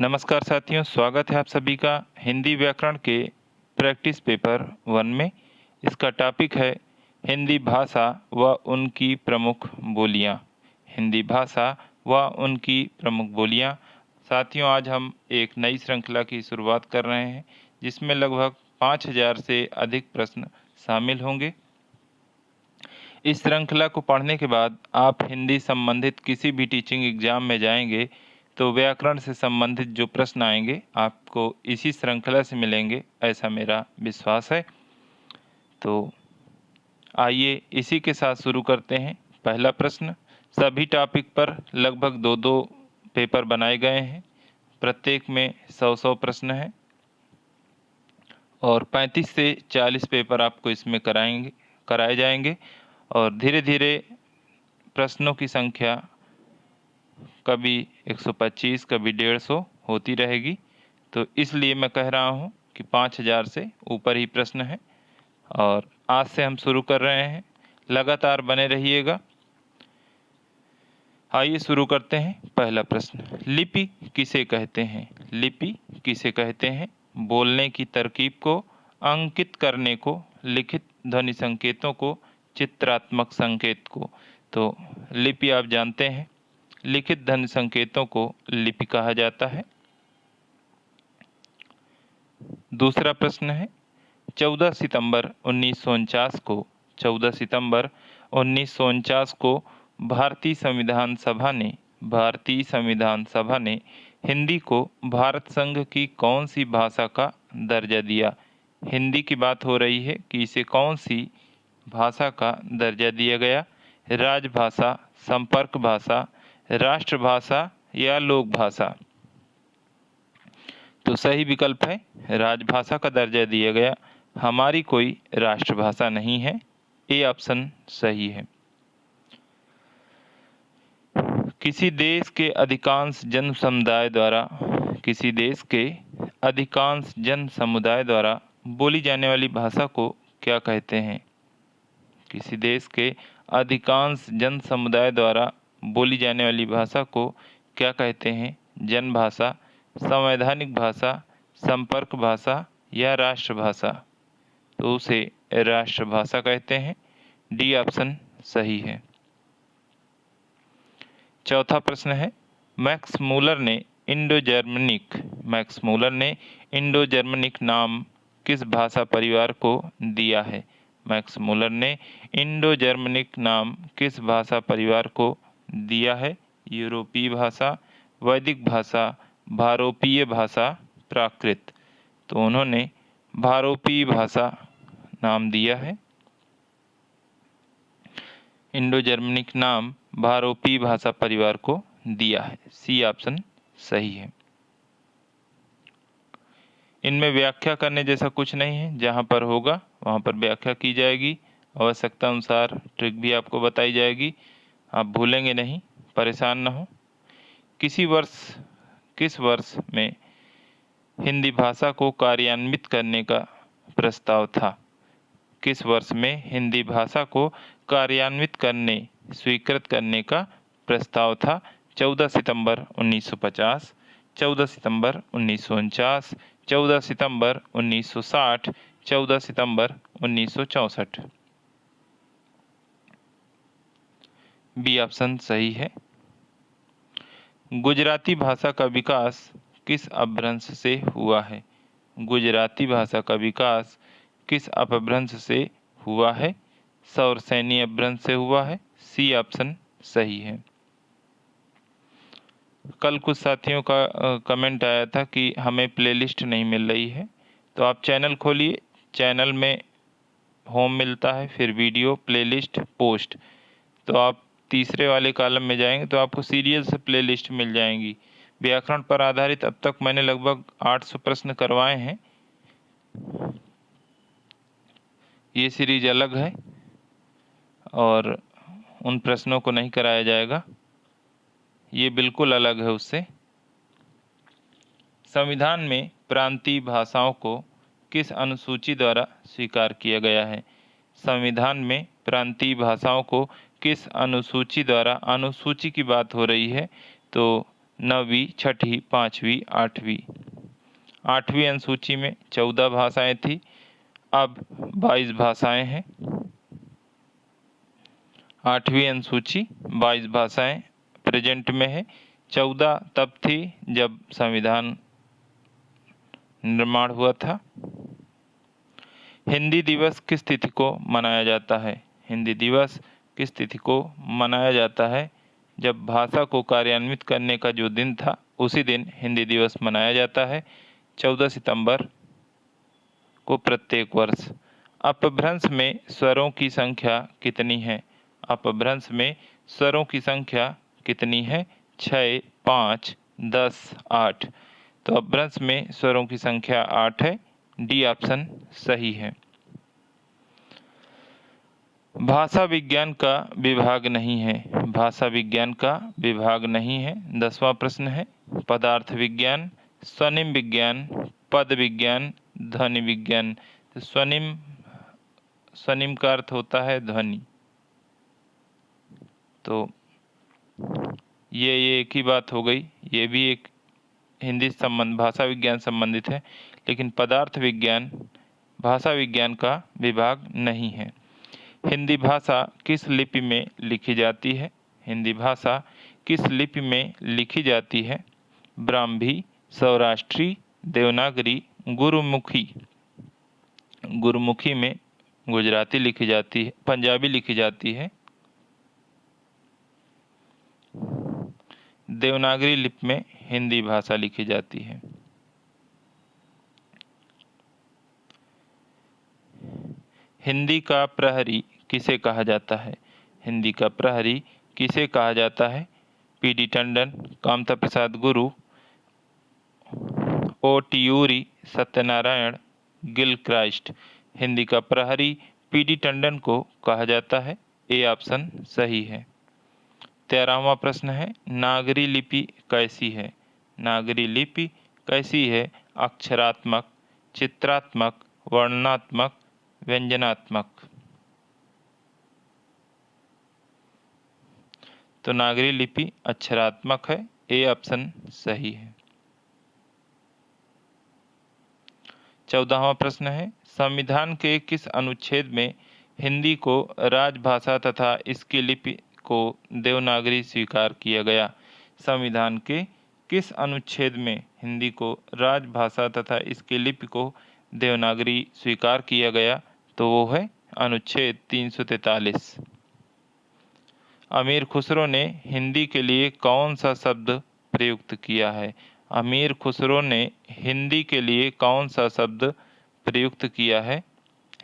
नमस्कार साथियों, स्वागत है आप सभी का हिंदी व्याकरण के प्रैक्टिस पेपर 1 में। इसका टॉपिक है हिंदी भाषा व उनकी प्रमुख बोलियां। हिंदी भाषा व उनकी प्रमुख बोलियां। साथियों, आज हम एक नई श्रृंखला की शुरुआत कर रहे हैं जिसमें लगभग 5000 से अधिक प्रश्न शामिल होंगे। इस श्रृंखला को पढ़ने के बाद आप हिंदी संबंधित किसी भी टीचिंग एग्जाम में जाएंगे तो व्याकरण से संबंधित जो प्रश्न आएंगे आपको इसी श्रृंखला से मिलेंगे, ऐसा मेरा विश्वास है। तो आइए इसी के साथ शुरू करते हैं। पहला प्रश्न, सभी टॉपिक पर लगभग दो पेपर बनाए गए हैं। प्रत्येक में 100 प्रश्न हैं और 35 से 40 पेपर आपको इसमें कराए जाएंगे और धीरे धीरे प्रश्नों की संख्या कभी 125 कभी 150 होती रहेगी। तो इसलिए मैं कह रहा हूँ कि 5000 से ऊपर ही प्रश्न है और आज से हम शुरू कर रहे हैं। लगातार बने रहिएगा। आइए शुरू करते हैं। पहला प्रश्न, लिपि किसे कहते हैं? लिपि किसे कहते हैं? बोलने की तरकीब को, अंकित करने को, लिखित ध्वनि संकेतों को, चित्रात्मक संकेत को। तो लिपि आप जानते हैं, लिखित ध्वनि संकेतों को लिपि कहा जाता है। दूसरा प्रश्न है, 14 सितंबर 1949 को भारतीय संविधान सभा ने हिंदी को भारत संघ की कौन सी भाषा का दर्जा दिया? हिंदी की बात हो रही है कि इसे कौन सी भाषा का दर्जा दिया गया? राजभाषा, संपर्क भाषा, राष्ट्रभाषा या लोक भाषा? तो सही विकल्प है राजभाषा का दर्जा दिया गया। हमारी कोई राष्ट्रभाषा नहीं है। ए ऑप्शन सही है। किसी देश के अधिकांश जन समुदाय द्वारा बोली जाने वाली भाषा को क्या कहते हैं? किसी देश के अधिकांश जन समुदाय द्वारा बोली जाने वाली भाषा को क्या कहते हैं? जनभाषा, संवैधानिक भाषा, संपर्क भाषा या राष्ट्रभाषा? तो उसे राष्ट्रभाषा कहते हैं। डी ऑप्शन सही है। चौथा प्रश्न है, मैक्स मूलर ने इंडो जर्मनिक नाम किस भाषा परिवार को दिया है? मैक्स मूलर ने इंडो जर्मनिक नाम किस भाषा परिवार को दिया है? यूरोपीय भाषा, वैदिक भाषा, भारोपीय भाषा, प्राकृत? तो उन्होंने भारोपीय भाषा नाम दिया है। इंडो जर्मनिक नाम भारोपीय भाषा परिवार को दिया है। सी ऑप्शन सही है। इनमें व्याख्या करने जैसा कुछ नहीं है। जहाँ पर होगा वहाँ पर व्याख्या की जाएगी। आवश्यकता अनुसार ट्रिक भी आपको बताई जाएगी। आप भूलेंगे नहीं, परेशान न हो। किस वर्ष में हिंदी भाषा को कार्यान्वित करने का प्रस्ताव था? किस वर्ष में हिंदी भाषा को स्वीकृत करने का प्रस्ताव था? 14 सितंबर 1950, 14 सितंबर 1949, 14 सितंबर 1960, 14 सितंबर 1964? बी ऑप्शन सही है। गुजराती भाषा का विकास किस अपभ्रंश से हुआ है? गुजराती भाषा का विकास किस अपभ्रंश से हुआ है? सौरसैनी अपभ्रंश से हुआ है। सी ऑप्शन सही है। कल कुछ साथियों का कमेंट आया था कि हमें प्लेलिस्ट नहीं मिल रही है। तो आप चैनल खोलिए, चैनल में होम मिलता है, फिर वीडियो, प्लेलिस्ट, पोस्ट। तो आप तीसरे वाले कॉलम में जाएंगे तो आपको सीरियल से प्लेलिस्ट मिल जाएंगी। व्याकरण पर आधारित अब तक मैंने लगभग 800 प्रश्न करवाए हैं। ये सीरीज अलग है और उन प्रश्नों को नहीं कराया जाएगा। ये बिल्कुल अलग है उससे। संविधान में प्रांतीय भाषाओं को किस अनुसूची द्वारा स्वीकार किया गया है? संविधान में प्रांतीय भाषाओं को किस अनुसूची द्वारा, अनुसूची की बात हो रही है तो 9वीं, 6ठी, 5वीं, 8वीं। 8वीं अनुसूची में 14 भाषाएं थी, अब 22 भाषाएं हैं। 8वीं अनुसूची 22 भाषाएं प्रेजेंट में है। 14 तब थी जब संविधान निर्माण हुआ था। हिंदी दिवस किस तिथि को मनाया जाता है? हिंदी दिवस किस तिथि को मनाया जाता है? जब भाषा को कार्यान्वित करने का जो दिन था उसी दिन हिंदी दिवस मनाया जाता है, 14 सितंबर को प्रत्येक वर्ष। अपभ्रंश में स्वरों की संख्या कितनी है? अपभ्रंश में स्वरों की संख्या कितनी है? 6, 5, 10, 8। तो अपभ्रंश में स्वरों की संख्या 8 है। डी ऑप्शन सही है। भाषा विज्ञान का विभाग नहीं है। भाषा विज्ञान का विभाग नहीं है। 10वां प्रश्न है, पदार्थ विज्ञान, स्वनिम विज्ञान, पद विज्ञान, ध्वनि विज्ञान। तो स्वनिम का अर्थ होता है ध्वनि। तो ये एक ही बात हो गई। ये भी एक हिंदी संबंध भाषा विज्ञान संबंधित है, लेकिन पदार्थ विज्ञान भाषा विज्ञान का विभाग नहीं है। हिंदी भाषा किस लिपि में लिखी जाती है? हिंदी भाषा किस लिपि में लिखी जाती है? ब्राह्मी, सौराष्ट्री, देवनागरी, गुरुमुखी। गुरुमुखी में गुजराती लिखी जाती है, पंजाबी लिखी जाती है। देवनागरी लिपि में हिंदी भाषा लिखी जाती है। हिंदी का प्रहरी किसे कहा जाता है? हिंदी का प्रहरी किसे कहा जाता है? पी.डी. टंडन, कामता प्रसाद गुरु, ओ.टी.यूरी, सत्यनारायण, गिलक्राइस्ट। हिंदी का प्रहरी पी.डी. टंडन को कहा जाता है। ए ऑप्शन सही है। 13वां प्रश्न है, नागरी लिपि कैसी है? नागरी लिपि कैसी है? अक्षरात्मक, चित्रात्मक, वर्णनात्मक, व्यंजनात्मक। तो नागरी लिपि अक्षरात्मक है। ए ऑप्शन सही है। 14वां प्रश्न है, संविधान के किस अनुच्छेद में हिंदी को राजभाषा तथा इसकी लिपि को देवनागरी स्वीकार किया गया? संविधान के किस अनुच्छेद में हिंदी को राजभाषा तथा इसकी लिपि को देवनागरी स्वीकार किया गया? तो वो है अनुच्छेद 343। अमीर खुसरो ने हिंदी के लिए कौन सा शब्द प्रयुक्त किया है? अमीर खुसरो ने हिंदी के लिए कौन सा शब्द प्रयुक्त किया है?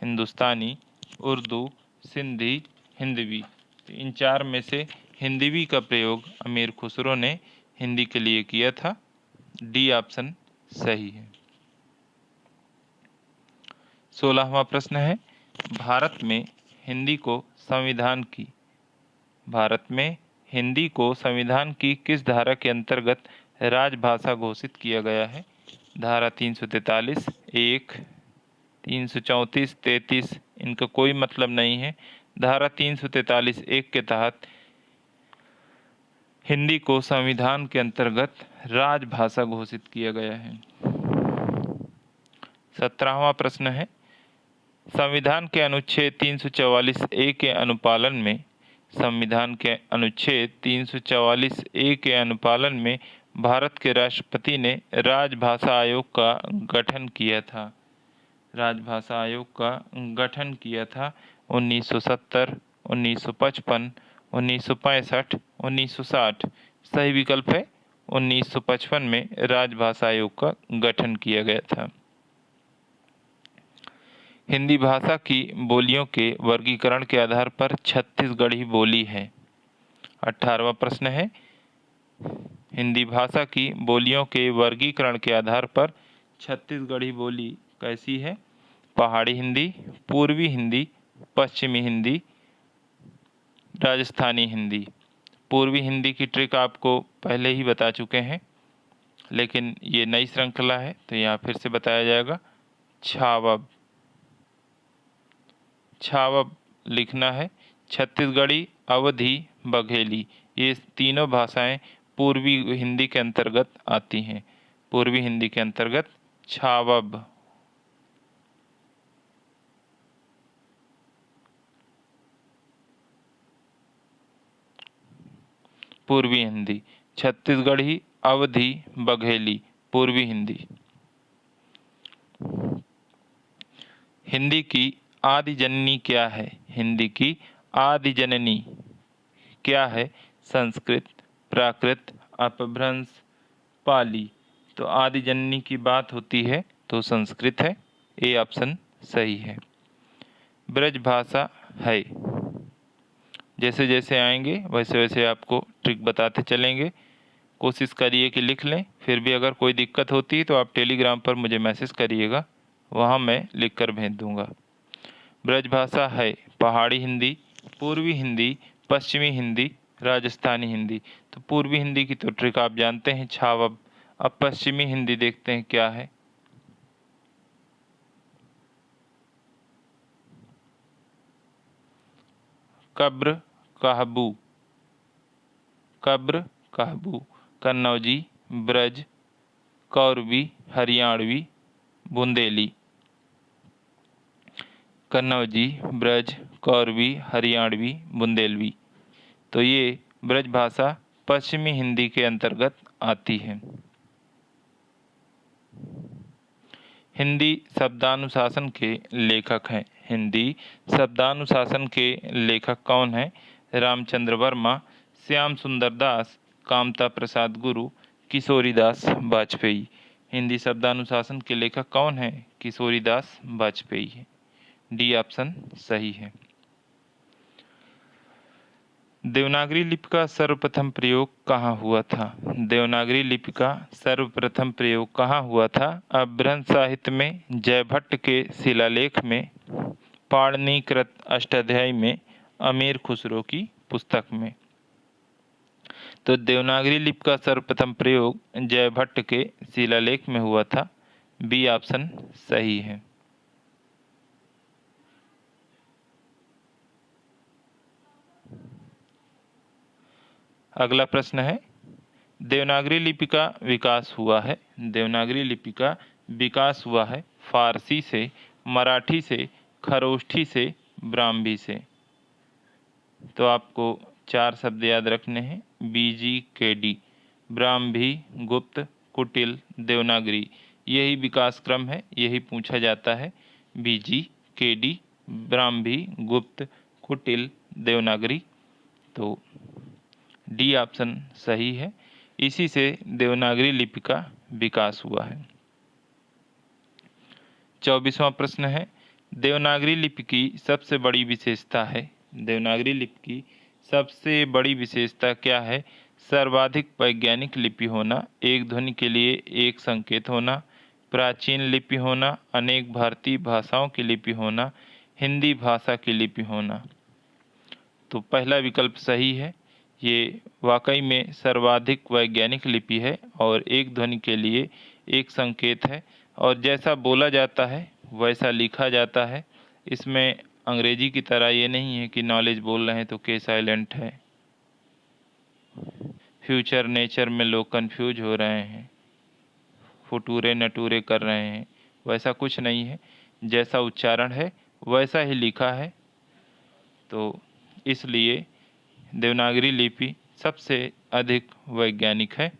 हिंदुस्तानी, उर्दू, सिंधी, हिंदवी। तो इन चार में से हिंदवी का प्रयोग अमीर खुसरो ने हिंदी के लिए किया था। डी ऑप्शन सही है। 16वां प्रश्न है, भारत में हिंदी को संविधान की किस धारा के अंतर्गत राजभाषा घोषित किया गया है? धारा 343, 1, 334, 33 इनका कोई मतलब नहीं है। धारा 343 1 के तहत हिंदी को संविधान के अंतर्गत राजभाषा घोषित किया गया है। 17वां प्रश्न है, संविधान के अनुच्छेद 344 ए के अनुपालन में संविधान के अनुच्छेद 344 ए के अनुपालन में भारत के राष्ट्रपति ने राजभाषा आयोग का गठन किया था। राजभाषा आयोग का गठन किया था 1970, 1955, 1965, 1960। सही विकल्प है 1955 में राजभाषा आयोग का गठन किया गया था। हिंदी भाषा की बोलियों के वर्गीकरण के आधार पर छत्तीसगढ़ी बोली है। 18वां प्रश्न है, हिंदी भाषा की बोलियों के वर्गीकरण के आधार पर छत्तीसगढ़ी बोली कैसी है? पहाड़ी हिंदी, पूर्वी हिंदी, पश्चिमी हिंदी, राजस्थानी हिंदी। पूर्वी हिंदी की ट्रिक आपको पहले ही बता चुके हैं, लेकिन ये नई श्रृंखला है तो यहाँ फिर से बताया जाएगा। छावब लिखना है। छत्तीसगढ़ी, अवधी, बघेली ये तीनों भाषाएं पूर्वी हिंदी के अंतर्गत आती हैं। पूर्वी हिंदी के अंतर्गत छावब। पूर्वी हिंदी। छत्तीसगढ़ी, अवधी, बघेली। पूर्वी हिंदी। हिंदी की आदि जननी क्या है? हिंदी की आदि जननी क्या है? संस्कृत, प्राकृत, अपभ्रंश, पाली। तो आदि जननी की बात होती है तो संस्कृत है। ए ऑप्शन सही है। ब्रज भाषा है। जैसे जैसे आएंगे वैसे वैसे आपको ट्रिक बताते चलेंगे। कोशिश करिए कि लिख लें। फिर भी अगर कोई दिक्कत होती है तो आप टेलीग्राम पर मुझे मैसेज करिएगा, वहाँ मैं लिख कर भेज दूँगा। ब्रजभाषा है पहाड़ी हिंदी, पूर्वी हिंदी, पश्चिमी हिंदी, राजस्थानी हिंदी। तो पूर्वी हिंदी की तो ट्रिक आप जानते हैं, छावब। अब पश्चिमी हिंदी देखते हैं क्या है। कब्र, कहबू। कब्र, कहबू। कन्नौजी, ब्रज, कौरवी, हरियाणवी, बुंदेली। कन्नौजी, ब्रज, कौरवी, हरियाणवी, बुंदेलवी। तो ये ब्रज भाषा पश्चिमी हिंदी के अंतर्गत आती है। हिंदी शब्दानुशासन के लेखक हैं। हिंदी शब्दानुशासन के लेखक कौन हैं? रामचंद्र वर्मा, श्याम सुंदर दास, कामता प्रसाद गुरु, किशोरीदास वाजपेयी। हिंदी शब्दानुशासन के लेखक कौन हैं? किशोरीदास वाजपेयी। डी ऑप्शन सही है। देवनागरी लिपि का सर्वप्रथम प्रयोग कहाँ हुआ था? देवनागरी लिपि का सर्वप्रथम प्रयोग कहाँ हुआ था? अपभ्रंश साहित्य में, जयभट्ट के शिलालेख में, पाणिनिकृत अष्टाध्यायी में, अमीर खुसरो की पुस्तक में। तो देवनागरी लिपि का सर्वप्रथम प्रयोग जयभट्ट के शिलालेख में हुआ था। बी ऑप्शन सही है। अगला प्रश्न है, देवनागरी लिपि का विकास हुआ है। देवनागरी लिपि का विकास हुआ है फारसी से, मराठी से, खरोष्ठी से, ब्राह्मी से। तो आपको 4 शब्द याद रखने हैं, BGKD। ब्राह्मी, गुप्त, कुटिल, देवनागरी। यही विकास क्रम है, यही पूछा जाता है। BGKD, ब्राह्मी, गुप्त, कुटिल, देवनागरी। तो डी ऑप्शन सही है। इसी से देवनागरी लिपि का विकास हुआ है। 24वां प्रश्न है, देवनागरी लिपि की सबसे बड़ी विशेषता है। देवनागरी लिपि की सबसे बड़ी विशेषता क्या है? सर्वाधिक वैज्ञानिक लिपि होना, एक ध्वनि के लिए एक संकेत होना, प्राचीन लिपि होना, अनेक भारतीय भाषाओं की लिपि होना, हिंदी भाषा की लिपि होना। तो पहला विकल्प सही है। ये वाकई में सर्वाधिक वैज्ञानिक लिपि है और एक ध्वनि के लिए एक संकेत है, और जैसा बोला जाता है वैसा लिखा जाता है। इसमें अंग्रेजी की तरह ये नहीं है कि नॉलेज बोल रहे हैं तो के साइलेंट है, फ्यूचर नेचर में लोग कंफ्यूज हो रहे हैं, फुटूरे नटूरे कर रहे हैं, वैसा कुछ नहीं है। जैसा उच्चारण है वैसा ही लिखा है। तो इसलिए देवनागरी लिपि सबसे अधिक वैज्ञानिक है।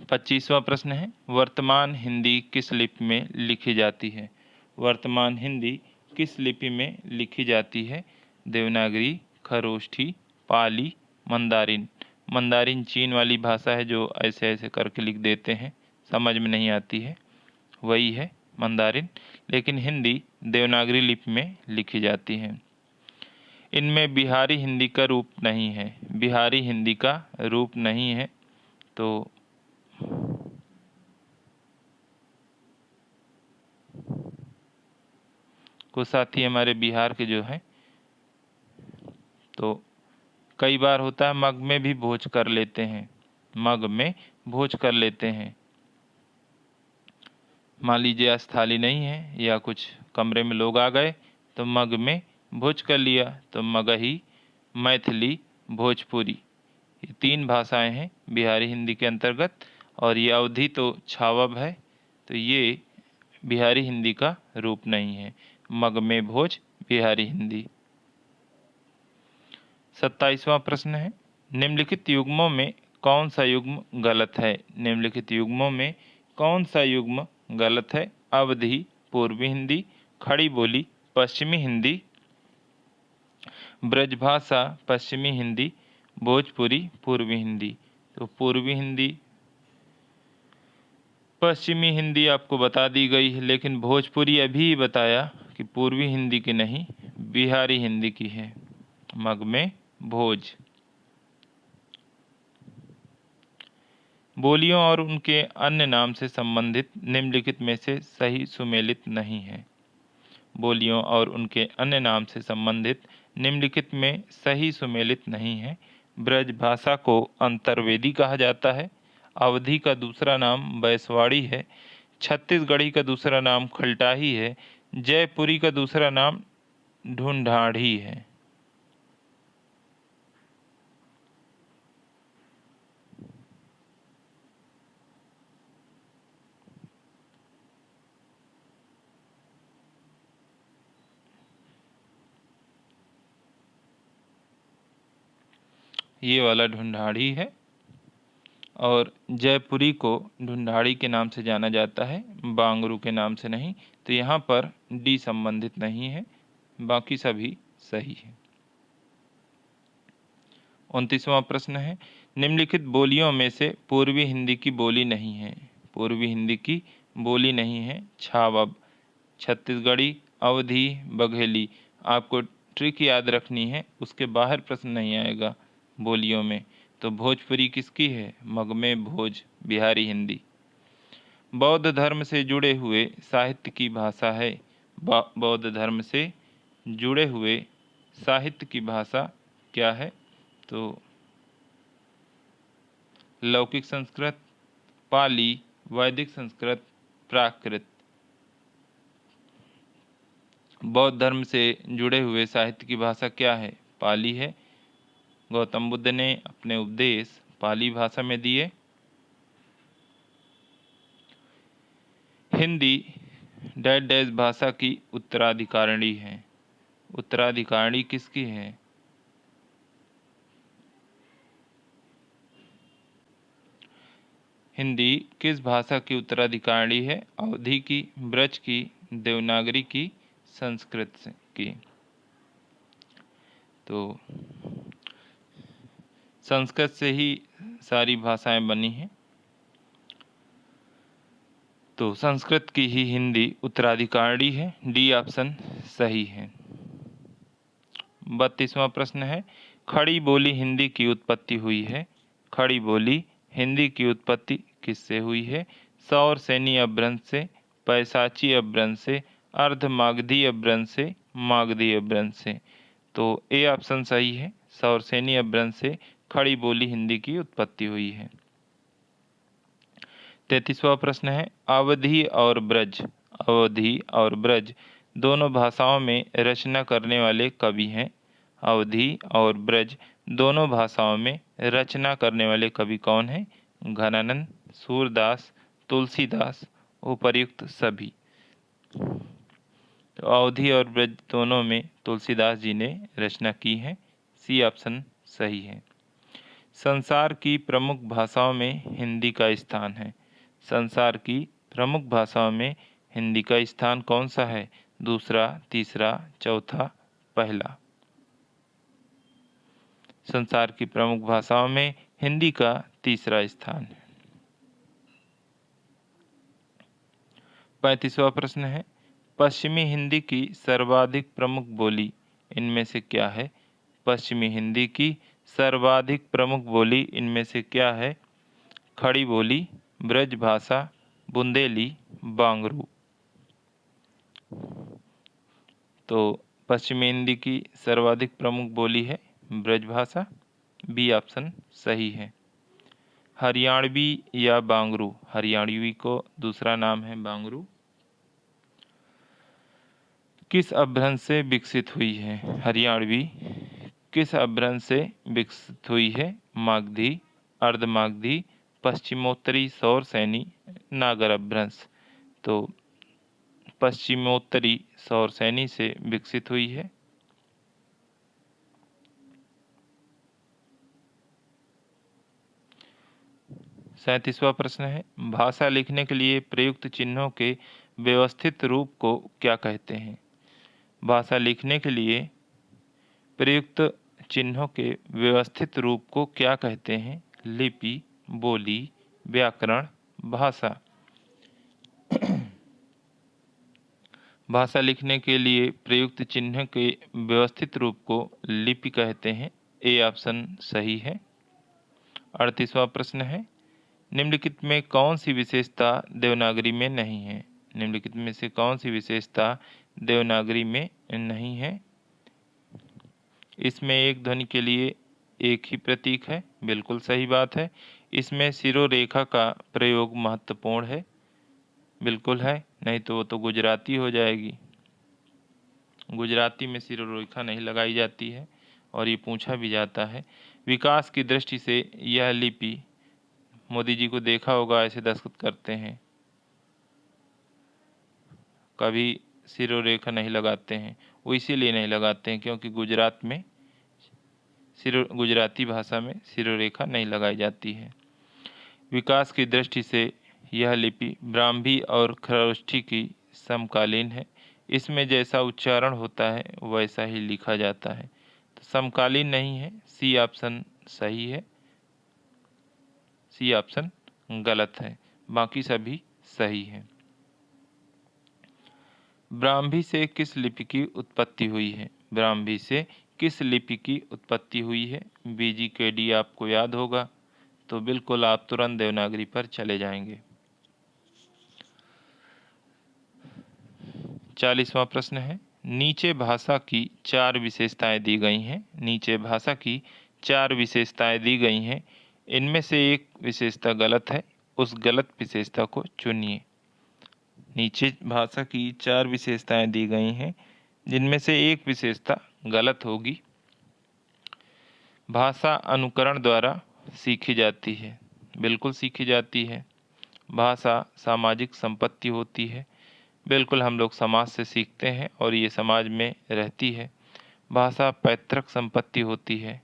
25वां प्रश्न है, वर्तमान हिंदी किस लिपि में लिखी जाती है? वर्तमान हिंदी किस लिपि में लिखी जाती है? देवनागरी, खरोष्ठी, पाली, मंदारिन। मंदारिन चीन वाली भाषा है जो ऐसे ऐसे करके लिख देते हैं, समझ में नहीं आती है, वही है मंदारिन। लेकिन हिंदी देवनागरी लिपि में लिखी जाती है। इनमें बिहारी हिंदी का रूप नहीं है। बिहारी हिंदी का रूप नहीं है। तो कुछ साथी हमारे बिहार के जो हैं, तो कई बार होता है मग में भी भोज कर लेते हैं, मग में भोज कर लेते हैं। मान लीजिए आज थाली नहीं है या कुछ कमरे में लोग आ गए तो मग में भोज कर लिया, तो मगही मैथिली, भोजपुरी। ये 3 भाषाएं हैं बिहारी हिंदी के अंतर्गत, और ये अवधी तो छावब है, तो ये बिहारी हिंदी का रूप नहीं है। मगमे भोज बिहारी हिंदी। 27वां प्रश्न है, निम्नलिखित युग्मों में कौन सा युग्म गलत है? निम्नलिखित युग्मों में कौन सा युग्म गलत है? अवधी पूर्वी हिंदी, खड़ी बोली पश्चिमी हिंदी, ब्रजभाषा पश्चिमी हिंदी, भोजपुरी पूर्वी हिंदी। तो पूर्वी हिंदी पश्चिमी हिंदी आपको बता दी गई है, लेकिन भोजपुरी अभी बताया कि पूर्वी हिंदी की नहीं, बिहारी हिंदी की है। मगमे भोज। बोलियों और उनके अन्य नाम से संबंधित निम्नलिखित में से सही सुमेलित नहीं है। बोलियों और उनके अन्य नाम से संबंधित निम्नलिखित में सही सुमेलित नहीं है। ब्रज भाषा को अंतर्वेदी कहा जाता है। अवधी का दूसरा नाम बैसवाड़ी है। छत्तीसगढ़ी का दूसरा नाम खलटाही है। जयपुरी का दूसरा नाम ढूंढाड़ी है। ये वाला ढूंढाड़ी है, और जयपुरी को ढूंढाड़ी के नाम से जाना जाता है, बांगरू के नाम से नहीं। तो यहाँ पर डी संबंधित नहीं है, बाकी सभी सही है। 29वां प्रश्न है, निम्नलिखित बोलियों में से पूर्वी हिंदी की बोली नहीं है। पूर्वी हिंदी की बोली नहीं है। छावब, छत्तीसगढ़ी, अवधी, बघेली। आपको ट्रिक याद रखनी है, उसके बाहर प्रश्न नहीं आएगा बोलियों में। तो भोजपुरी किसकी है? मगमे भोज बिहारी हिंदी। बौद्ध धर्म से जुड़े हुए साहित्य की भाषा है। बौद्ध धर्म से जुड़े हुए साहित्य की भाषा क्या है? तो लौकिक संस्कृत, पाली, वैदिक संस्कृत, प्राकृत। बौद्ध धर्म से जुड़े हुए साहित्य की भाषा क्या है? पाली है। गौतम बुद्ध ने अपने उपदेश पाली भाषा में दिए। हिंदी डैश डैश भाषा की उत्तराधिकारिणी है। उत्तराधिकारी किसकी है? हिंदी किस भाषा की उत्तराधिकारी है? अवधी की, ब्रज की, देवनागरी की, संस्कृत की। तो संस्कृत से ही सारी भाषाएं बनी हैं, तो संस्कृत की ही हिंदी उत्तराधिकारी है। डी ऑप्शन सही है। 32वां प्रश्न है, खड़ी बोली हिंदी की उत्पत्ति हुई है। खड़ी बोली हिंदी की उत्पत्ति किससे हुई है? सौर सैनी अपभ्रंश से, पैसाची अपभ्रंश से, अर्धमागधी अपभ्रंश से, मागधी अपभ्रंश से। तो ए ऑप्शन सही है, सौर सैनी अपभ्रंश से खड़ी बोली हिंदी की उत्पत्ति हुई है। 33वां प्रश्न है, अवधी और ब्रज, अवधी और ब्रज दोनों भाषाओं में रचना करने वाले कवि हैं। अवधी और ब्रज दोनों भाषाओं में रचना करने वाले कवि कौन हैं? घनानंद, सूरदास, तुलसीदास, उपर्युक्त सभी। तो अवधी और ब्रज दोनों में तुलसीदास जी ने रचना की है। सी ऑप्शन सही है। संसार की प्रमुख भाषाओं में हिंदी का स्थान है। संसार की प्रमुख भाषाओं में हिंदी का स्थान कौन सा है? दूसरा, तीसरा, चौथा, पहला। संसार की प्रमुख भाषाओं में हिंदी का तीसरा स्थान है। 35वां प्रश्न है, पश्चिमी हिंदी की सर्वाधिक प्रमुख बोली इनमें से क्या है? पश्चिमी हिंदी की सर्वाधिक प्रमुख बोली इनमें से क्या है? खड़ी बोली, ब्रज भाषा, बुंदेली, बांगरू। तो पश्चिमी हिंदी की सर्वाधिक प्रमुख बोली है ब्रज भाषा। बी ऑप्शन सही है। हरियाणवी या बांगरू, हरियाणवी को दूसरा नाम है बांगरू, किस अपभ्रंश से विकसित हुई है? हरियाणवी किस अपभ्रंश से विकसित हुई है? मागधी, अर्धमागधी, पश्चिमोत्तरी सौरसैनी, नागर अपभ्रंश। तो पश्चिमोत्तरी सौरसैनी से विकसित हुई है। 37वां प्रश्न है, भाषा लिखने के लिए प्रयुक्त चिन्हों के व्यवस्थित रूप को क्या कहते हैं? भाषा लिखने के लिए प्रयुक्त चिन्हों के व्यवस्थित रूप को क्या कहते हैं? लिपि, बोली, व्याकरण, भाषा। भाषा लिखने के लिए प्रयुक्त चिन्ह के व्यवस्थित रूप को लिपि कहते हैं। ए ऑप्शन सही है। 38वां प्रश्न है, निम्नलिखित में कौन सी विशेषता देवनागरी में नहीं है? निम्नलिखित में से कौन सी विशेषता देवनागरी में नहीं है? इसमें एक ध्वनि के लिए एक ही प्रतीक है, बिल्कुल सही बात है। इसमें शिरोरेखा का प्रयोग महत्वपूर्ण है, बिल्कुल है, नहीं तो वो तो गुजराती हो जाएगी। गुजराती में शिरोरेखा नहीं लगाई जाती है और ये पूछा भी जाता है। विकास की दृष्टि से यह लिपि, मोदी जी को देखा होगा ऐसे दस्तखत करते हैं, कभी शिरोरेखा नहीं लगाते हैं। वो इसीलिए नहीं लगाते हैं क्योंकि गुजरात में गुजराती भाषा में शिरोरेखा नहीं लगाई जाती है। विकास की दृष्टि से यह लिपि ब्राह्मी और खरोष्ठी की समकालीन है। इसमें जैसा उच्चारण होता है वैसा ही लिखा जाता है, तो समकालीन नहीं है। सी ऑप्शन सही है, सी ऑप्शन गलत है, बाकी सभी सही है। ब्राह्मी से किस लिपि की उत्पत्ति हुई है? ब्राह्मी से किस लिपि की उत्पत्ति हुई है? BGKD आपको याद होगा तो बिल्कुल आप तुरंत देवनागरी पर चले जाएंगे। 40वां प्रश्न है, नीचे भाषा की 4 विशेषताएं दी गई हैं। नीचे भाषा की 4 विशेषताएं दी गई हैं, इनमें से एक विशेषता गलत है, उस गलत विशेषता को चुनिए। नीचे भाषा की 4 विशेषताएं दी गई हैं, जिनमें से एक विशेषता गलत होगी। भाषा अनुकरण द्वारा सीखी जाती है, बिल्कुल सीखी जाती है। भाषा सामाजिक संपत्ति होती है, बिल्कुल हम लोग समाज से सीखते हैं और ये समाज में रहती है। भाषा पैतृक संपत्ति होती है।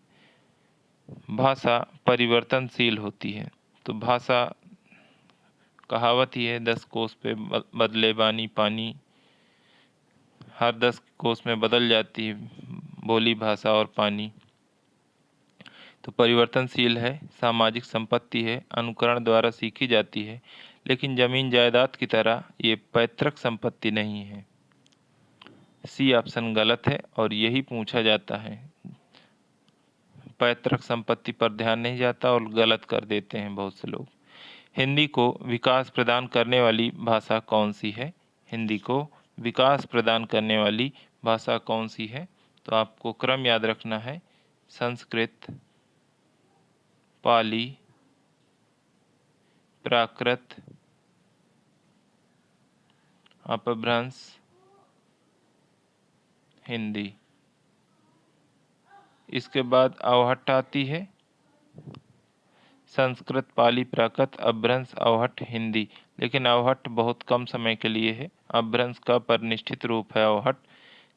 भाषा परिवर्तनशील होती है। तो भाषा, कहावत ही है 10 कोस पे बदले बानी पानी, हर 10 कोस में बदल जाती है बोली, भाषा और पानी। तो परिवर्तनशील है, सामाजिक संपत्ति है, अनुकरण द्वारा सीखी जाती है, लेकिन जमीन जायदाद की तरह ये पैतृक संपत्ति नहीं है। सी ऑप्शन गलत है और यही पूछा जाता है। पैतृक संपत्ति पर ध्यान नहीं जाता और गलत कर देते हैं बहुत से लोग। हिंदी को विकास प्रदान करने वाली भाषा कौन सी है? हिंदी को विकास प्रदान करने वाली भाषा कौन सी है? तो आपको क्रम याद रखना है, संस्कृत, पाली, प्राकृत, अपभ्रंश, हिंदी। इसके बाद अवहट्ट आती है, संस्कृत, पाली, प्राकृत, अपभ्रंश, अवहट्ट, हिंदी। लेकिन अवहट्ट बहुत कम समय के लिए है, अपभ्रंश का परिनिष्ठित रूप है अवहट्ट।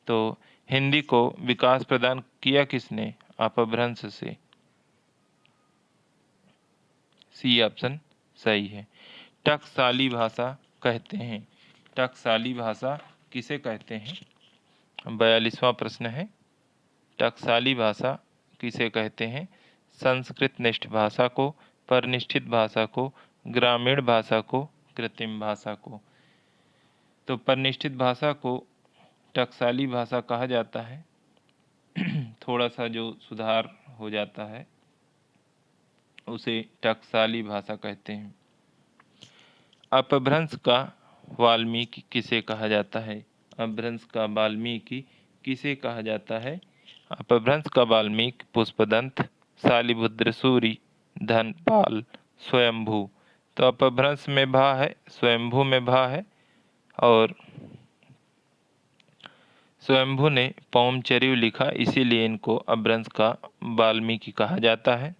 तो हिंदी को विकास प्रदान किया किसने? अपभ्रंश से। सी ऑप्शन सही है। टकसाली भाषा कहते हैं, टकसाली भाषा किसे कहते हैं? 42वां प्रश्न है, टकसाली भाषा किसे कहते हैं? संस्कृत निष्ठ भाषा को, परिनिष्ठित भाषा को, ग्रामीण भाषा को, कृत्रिम भाषा को। तो परिनिष्ठित भाषा को टकसाली भाषा कहा जाता है। थोड़ा सा जो सुधार हो जाता है उसे टकसाली भाषा कहते हैं। अपभ्रंश का वाल्मीकि किसे कहा जाता है? अपभ्रंश का वाल्मीकि किसे कहा जाता है? अपभ्रंश का वाल्मीकि पुष्पदंत, शालिभुद्र सूरि, धनपाल, स्वयंभू। तो अपभ्रंश में भा है, स्वयंभू में भा है और स्वयंभू ने पौमचरिव लिखा, इसीलिए इनको अपभ्रंश का वाल्मीकि कहा जाता है।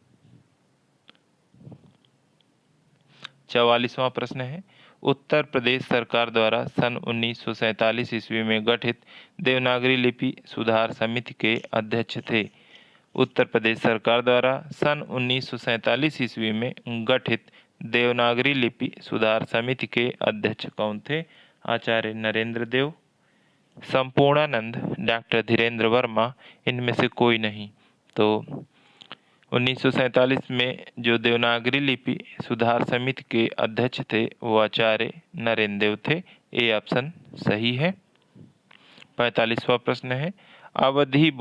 44वां प्रश्न है, उत्तर प्रदेश सरकार द्वारा सन 1947 ईस्वी में गठित देवनागरी लिपि सुधार समिति के अध्यक्ष थे। उत्तर प्रदेश सरकार द्वारा सन 1947 ईस्वी में गठित देवनागरी लिपि सुधार समिति के अध्यक्ष कौन थे? आचार्य नरेंद्र देव, संपूर्णानंद, डॉक्टर धीरेन्द्र वर्मा, इनमें से कोई नहीं। तो 1947 में जो देवनागरी लिपि सुधार समिति के अध्यक्ष थे वो आचार्य नरेंद्र देव थे। ए ऑप्शन सही है। 45वां प्रश्न है, अवधी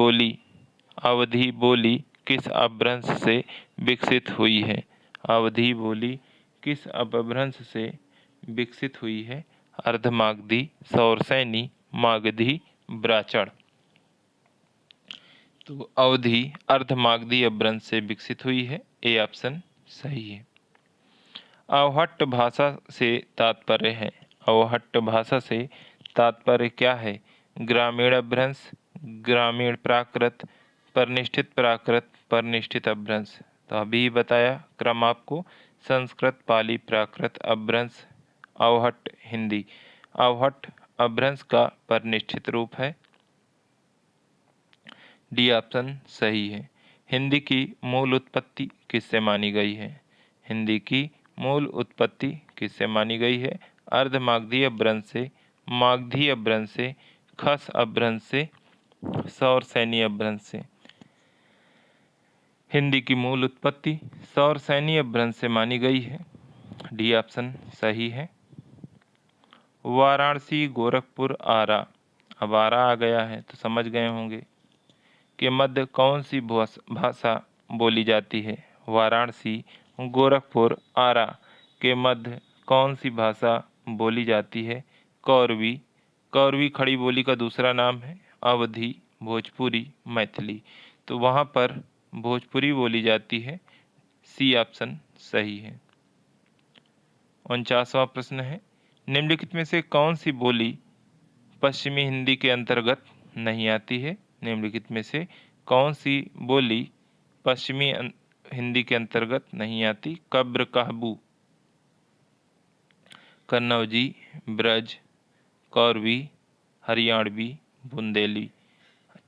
बोली किस अपभ्रंश से विकसित हुई है? अवधी बोली किस अपभ्रंश से विकसित हुई है? अर्धमागधी, सौरसैनी, मागधी, ब्राह्मण। तो अवधी अर्धमागधी अपभ्रंश से विकसित हुई है। ए ऑप्शन सही है। अवहट्ट भाषा से तात्पर्य है। अवहट्ट भाषा से तात्पर्य क्या है? ग्रामीण अपभ्रंश, ग्रामीण प्राकृत, परिनिष्ठित प्राकृत, परिनिष्ठित अपभ्रंश। तो अभी बताया क्रम आपको, संस्कृत, पाली, प्राकृत, अपभ्रंश, अवहट्ट, हिंदी। अवहट्ट अपभ्रंश का परिनिष्ठित रूप है। डी ऑप्शन सही है। हिंदी की मूल उत्पत्ति किससे मानी गई है? हिंदी की मूल उत्पत्ति किससे मानी गई है? अर्धमागधी अपभ्रंश से, मागधी अपभ्रंश से, खस अपभ्रंश से, सौरसैनी अपभ्रंश से। हिंदी की मूल उत्पत्ति सौरसैनी अपभ्रंश से मानी गई है। डी ऑप्शन सही है। वाराणसी, गोरखपुर, आरा। अब आरा आ गया है तो समझ गए होंगे कि मध्य कौन सी भाषा बोली जाती है? वाराणसी, गोरखपुर, आरा के मध्य कौन सी भाषा बोली जाती है? कौरवी। कौरवी खड़ी बोली का दूसरा नाम है। अवधी, भोजपुरी, मैथिली। तो वहाँ पर भोजपुरी बोली जाती है। सी ऑप्शन सही है। 49वां प्रश्न है, निम्नलिखित में से कौन सी बोली पश्चिमी हिंदी के अंतर्गत नहीं आती है? निम्नलिखित में से कौन सी बोली पश्चिमी हिंदी के अंतर्गत नहीं आती? कब्र, कहबू, कन्नौजी, ब्रज, कौरवी, हरियाणवी, बुंदेली।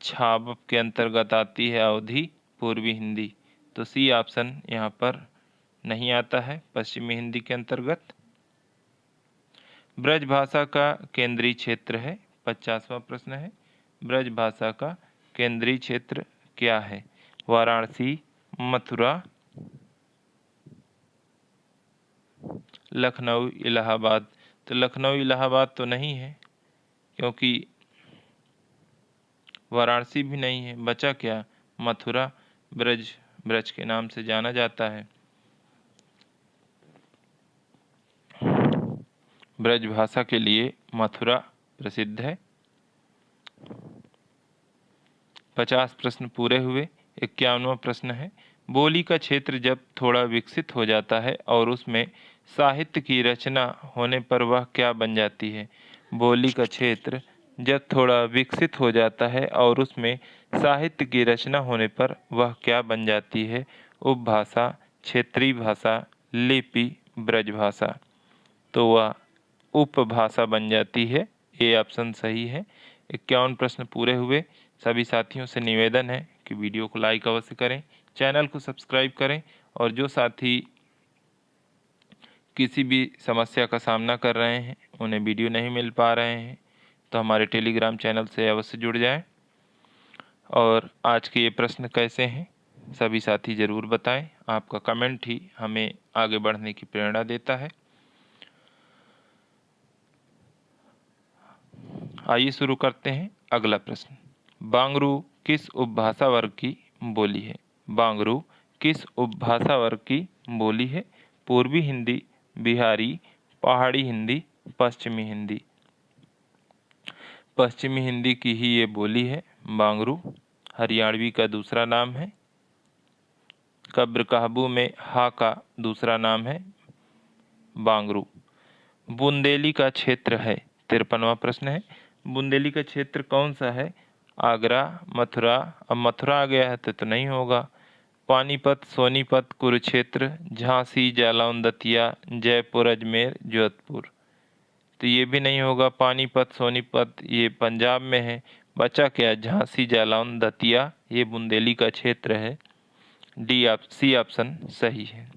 छाबक के अंतर्गत आती है अवधी, पूर्वी हिंदी। तो सी ऑप्शन यहाँ पर नहीं आता है पश्चिमी हिंदी के अंतर्गत। ब्रज भाषा का केंद्रीय क्षेत्र है। 50वां प्रश्न है, ब्रज भाषा का केंद्रीय क्षेत्र क्या है? वाराणसी, मथुरा, लखनऊ, इलाहाबाद। तो लखनऊ इलाहाबाद तो नहीं है क्योंकि वाराणसी भी नहीं है। बचा क्या? मथुरा। ब्रज के नाम से जाना जाता है। ब्रज भाषा के लिए मथुरा प्रसिद्ध है। 50 प्रश्न पूरे हुए। 51वां प्रश्न है, बोली का क्षेत्र जब थोड़ा विकसित हो जाता है और उसमें साहित्य की रचना होने पर वह क्या बन जाती है? बोली का क्षेत्र जब थोड़ा विकसित हो जाता है और उसमें साहित्य की रचना होने पर वह क्या बन जाती है? उपभाषा, क्षेत्रीय भाषा, लिपि, ब्रज भाषा। तो वह उपभाषा बन जाती है। ए ऑप्शन सही है। 51 प्रश्न पूरे हुए। सभी साथियों से निवेदन है कि वीडियो को लाइक अवश्य करें, चैनल को सब्सक्राइब करें और जो साथी किसी भी समस्या का सामना कर रहे हैं, उन्हें वीडियो नहीं मिल पा रहे हैं, तो हमारे टेलीग्राम चैनल से अवश्य जुड़ जाएं। और आज के ये प्रश्न कैसे हैं सभी साथी ज़रूर बताएं। आपका कमेंट ही हमें आगे बढ़ने की प्रेरणा देता है। आइए शुरू करते हैं अगला प्रश्न। बांगरू किस उपभाषा वर्ग की बोली है? बांगरू किस उपभाषा वर्ग की बोली है? पूर्वी हिंदी, बिहारी, पहाड़ी हिंदी, पश्चिमी हिंदी। पश्चिमी हिंदी की ही ये बोली है बांगरू। हरियाणवी का दूसरा नाम है। कब्र कहबू में हा का दूसरा नाम है बांगरू। बुंदेली का क्षेत्र है। 53वां प्रश्न है, बुंदेली का क्षेत्र कौन सा है? आगरा, मथुरा। अब मथुरा आ गया है तो नहीं होगा। पानीपत, सोनीपत, कुरुक्षेत्र, झांसी, जालौन, दतिया, जयपुर, अजमेर, जोधपुर। तो ये भी नहीं होगा। पानीपत, सोनीपत ये पंजाब में है। बचा क्या? झांसी, जालौन, दतिया, ये बुंदेली का क्षेत्र है। सी ऑप्शन सही है।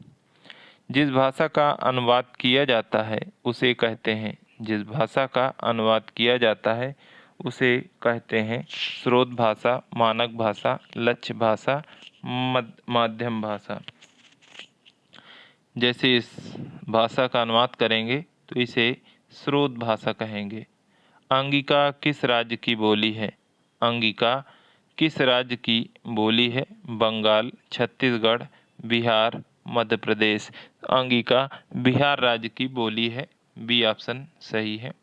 जिस भाषा का अनुवाद किया जाता है उसे कहते हैं, जिस भाषा का अनुवाद किया जाता है उसे कहते हैं स्रोत भाषा, मानक भाषा, लक्ष्य भाषा, माध्यम भाषा। जैसे इस भाषा का अनुवाद करेंगे तो इसे स्रोत भाषा कहेंगे। अंगिका किस राज्य की बोली है? अंगिका किस राज्य की बोली है? बंगाल, छत्तीसगढ़, बिहार, मध्य प्रदेश। अंगिका बिहार राज्य की बोली है। बी ऑप्शन सही है।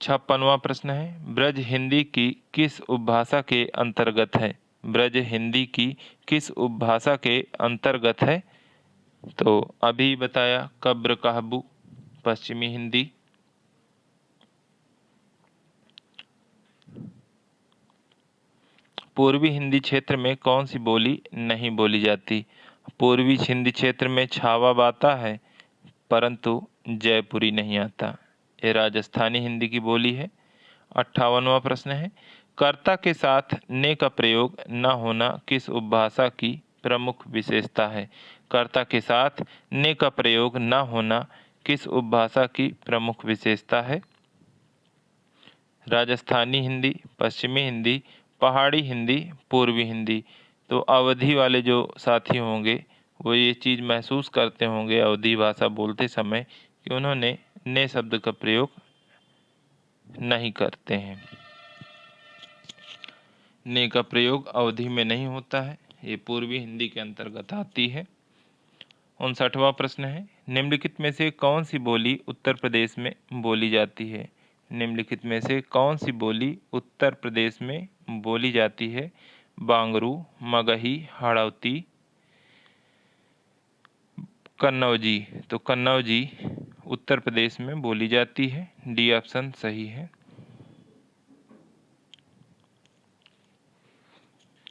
56वां प्रश्न है, ब्रज हिंदी की किस उपभाषा के अंतर्गत है? ब्रज हिंदी की किस उपभाषा के अंतर्गत है? तो अभी बताया, कब्र कहबू पश्चिमी हिंदी। पूर्वी हिंदी क्षेत्र में कौन सी बोली नहीं बोली जाती? पूर्वी हिंदी क्षेत्र में छावा आता है परंतु जयपुरी नहीं आता। ये राजस्थानी हिंदी की बोली है। 58वां प्रश्न है, कर्ता के साथ ने का प्रयोग न होना किस उपभाषा की प्रमुख विशेषता है? कर्ता के साथ ने का प्रयोग न होना किस उपभाषा की प्रमुख विशेषता है? राजस्थानी हिंदी, पश्चिमी हिंदी, पहाड़ी हिंदी, पूर्वी हिंदी। तो अवधि वाले जो साथी होंगे वो ये चीज़ महसूस करते होंगे अवधि भाषा बोलते समय कि उन्होंने ने शब्द का प्रयोग नहीं करते हैं। ने का प्रयोग अवधि में नहीं होता है, ये पूर्वी हिंदी के अंतर्गत आती है। 59वां प्रश्न है, निम्नलिखित में से कौन सी बोली उत्तर प्रदेश में बोली जाती है? निम्नलिखित में से कौन सी बोली उत्तर प्रदेश में बोली जाती है? बांगरू, मगही, हाड़ौती, कन्नौजी। तो कन्नौजी उत्तर प्रदेश में बोली जाती है। डी ऑप्शन सही है।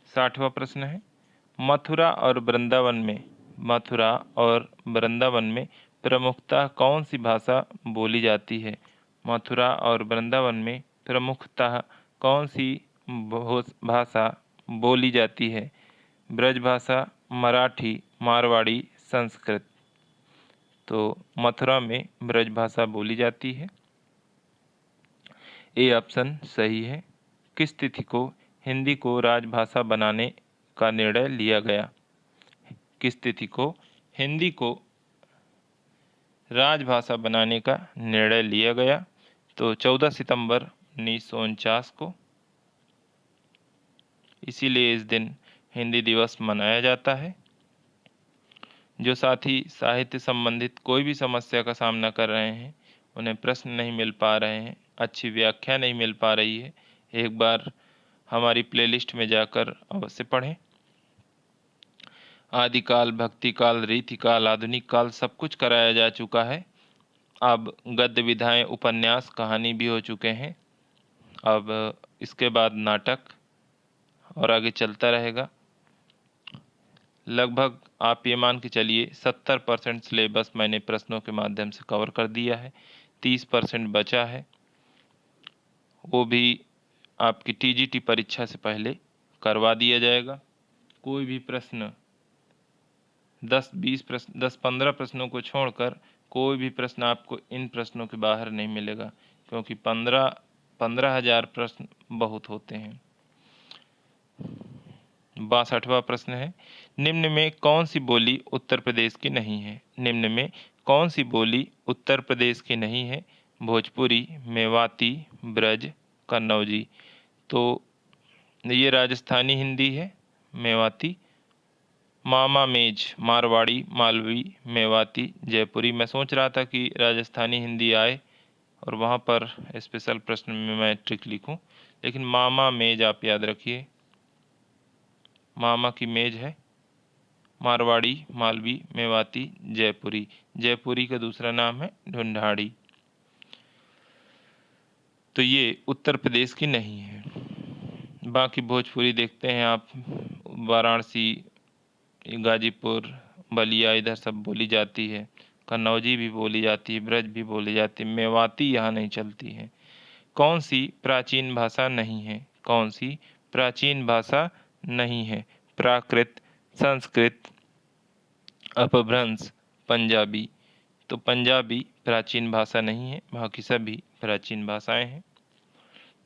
60वां प्रश्न है, मथुरा और वृंदावन में प्रमुखतः कौन सी भाषा बोली जाती है? मथुरा और वृंदावन में प्रमुखतः कौन सी भाषा बोली जाती है? ब्रज भाषा, मराठी, मारवाड़ी, संस्कृत। तो मथुरा में ब्रज भाषा बोली जाती है। ए ऑप्शन सही है। किस तिथि को हिंदी को राजभाषा बनाने का निर्णय लिया गया? किस तिथि को हिंदी को राजभाषा बनाने का निर्णय लिया गया? तो 14 सितंबर 1949 को। इसीलिए इस दिन हिंदी दिवस मनाया जाता है। जो साथी साहित्य संबंधित कोई भी समस्या का सामना कर रहे हैं, उन्हें प्रश्न नहीं मिल पा रहे हैं, अच्छी व्याख्या नहीं मिल पा रही है, एक बार हमारी प्लेलिस्ट में जाकर अवश्य पढ़ें। आदिकाल, भक्तिकाल, रीतिकाल, आधुनिक काल सब कुछ कराया जा चुका है। अब गद्य विधाएं, उपन्यास, कहानी भी हो चुके हैं। अब इसके बाद नाटक और आगे चलता रहेगा। लगभग आप ये मान के चलिए 70% सिलेबस मैंने प्रश्नों के माध्यम से कवर कर दिया है। 30% बचा है, वो भी आपकी टीजीटी परीक्षा से पहले करवा दिया जाएगा। कोई भी प्रश्न 10-15 प्रश्नों को छोड़कर कोई भी प्रश्न आपको इन प्रश्नों के बाहर नहीं मिलेगा, क्योंकि 15,000 प्रश्न बहुत होते हैं। 62वां प्रश्न है, निम्न में कौन सी बोली उत्तर प्रदेश की नहीं है? निम्न में कौन सी बोली उत्तर प्रदेश की नहीं है? भोजपुरी, मेवाती, ब्रज, कन्नौजी। तो ये राजस्थानी हिंदी है, मेवाती। मामा मेज, मारवाड़ी, मालवी, मेवाती, जयपुरी। मैं सोच रहा था कि राजस्थानी हिंदी आए और वहाँ पर स्पेशल प्रश्न में मैं ट्रिक लिखूं, लेकिन मामा मेज आप याद रखिए। मामा की मेज है मारवाड़ी, मालवी, मेवाती, जयपुरी। जयपुरी का दूसरा नाम है ढूंढाड़ी। तो ये उत्तर प्रदेश की नहीं है। बाकी भोजपुरी देखते हैं आप, वाराणसी, गाजीपुर, बलिया इधर सब बोली जाती है। कन्नौजी भी बोली जाती है, ब्रज भी बोली जाती है, मेवाती यहाँ नहीं चलती है। कौन सी प्राचीन भाषा नहीं है? कौन सी प्राचीन भाषा नहीं है? प्राकृत, संस्कृत, अपभ्रंश, पंजाबी। तो पंजाबी प्राचीन भाषा नहीं है, बाकी सभी प्राचीन भाषाएं हैं।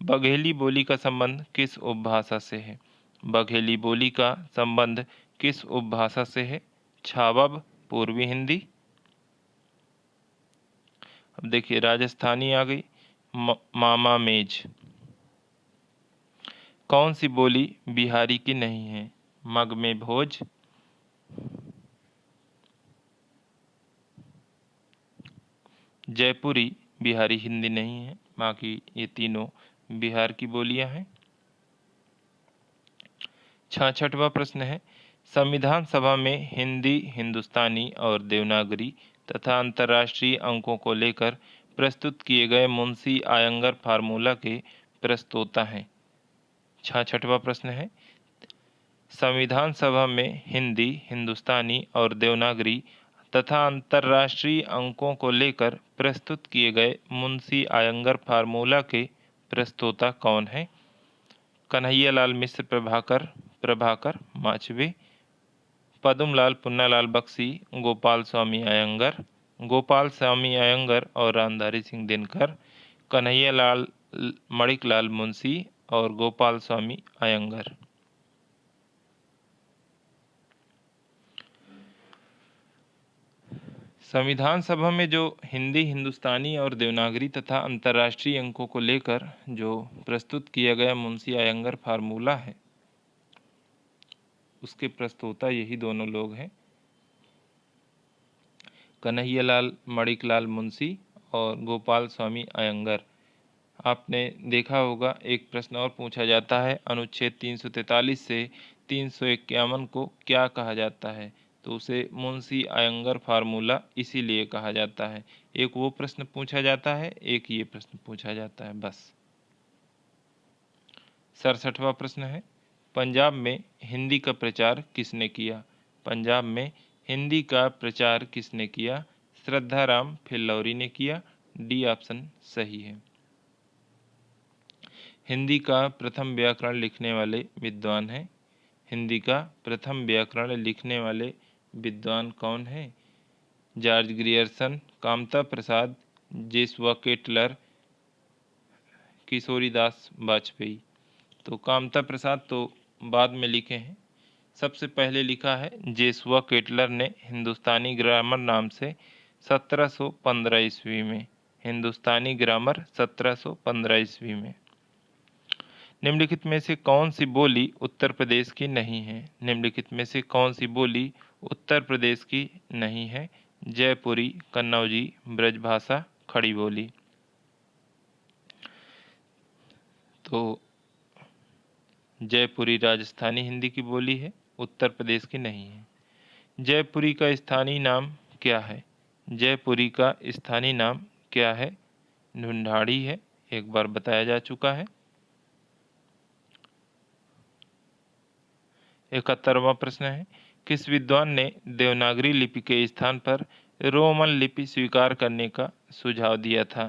बघेली बोली का संबंध किस उपभाषा से है? बघेली बोली का संबंध किस उपभाषा से है? छावब, पूर्वी हिंदी। अब देखिए राजस्थानी आ गई, मामा मेज। कौन सी बोली बिहारी की नहीं है? मग में भोज, जयपुरी बिहारी हिंदी नहीं है, बाकी ये तीनों बिहार की बोलियां हैं। 66वां प्रश्न है, संविधान सभा में हिंदी, हिंदुस्तानी और देवनागरी तथा अंतर्राष्ट्रीय अंकों को लेकर प्रस्तुत किए गए मुंशी आयंगर फार्मूला के प्रस्तोता हैं। 66वां प्रश्न है, संविधान सभा में हिंदी, हिंदुस्तानी और देवनागरी तथा अंतर्राष्ट्रीय अंकों को लेकर प्रस्तुत किए गए मुंशी आयंगर फार्मूला के प्रस्तोता कौन है? कन्हैयालाल मिश्र प्रभाकर माचवे, पद्मलाल पुन्नालाल बख्शी, गोपाल स्वामी अयंगर और रामधारी सिंह दिनकर, कन्हैयालाल मणिकलाल मुंशी और गोपाल स्वामी अयंगर। संविधान सभा में जो हिंदी, हिंदुस्तानी और देवनागरी तथा अंतर्राष्ट्रीय अंकों को लेकर जो प्रस्तुत किया गया मुंशी आयंगर फार्मूला है, उसके प्रस्तोता यही दोनों लोग हैं, कन्हैयालाल मणिकलाल मुंशी और गोपाल स्वामी अयंगर। आपने देखा होगा एक प्रश्न और पूछा जाता है, अनुच्छेद 343 से 351 को क्या कहा जाता है? तो उसे मुंशी आयंगर फार्मूला इसीलिए कहा जाता है। एक वो प्रश्न पूछा जाता है, एक ये प्रश्न पूछा जाता है, बस। 67वां प्रश्न है, पंजाब में हिंदी का प्रचार किसने किया? पंजाब में हिंदी का प्रचार किसने किया? श्रद्धाराम फिल्लौरी ने किया। डी ऑप्शन सही है। हिंदी का प्रथम व्याकरण लिखने वाले विद्वान हैं। हिंदी का प्रथम व्याकरण लिखने वाले विद्वान कौन है? George Grierson, Kamta Prasad, जेसुआ Ketelaar, Kishoridas Vajpayee. तो कामता प्रसाद तो बाद में लिखे हैं, सबसे पहले लिखा है जेसुआ केटलर ने हिंदुस्तानी ग्रामर नाम से 1715 ईस्वी में। हिंदुस्तानी ग्रामर 1715 ईस्वी में। निम्नलिखित में से कौन सी बोली उत्तर प्रदेश की नहीं है? निम्नलिखित में से कौन सी बोली उत्तर प्रदेश की नहीं है? जयपुरी, कन्नौजी, ब्रजभाषा, खड़ी बोली। तो जयपुरी राजस्थानी हिंदी की बोली है, उत्तर प्रदेश की नहीं है। जयपुरी का स्थानीय नाम क्या है? जयपुरी का स्थानीय नाम क्या है? ढूंढाड़ी है, एक बार बताया जा चुका है। 71वां प्रश्न है, किस विद्वान ने देवनागरी लिपि के स्थान पर रोमन लिपि स्वीकार करने का सुझाव दिया था?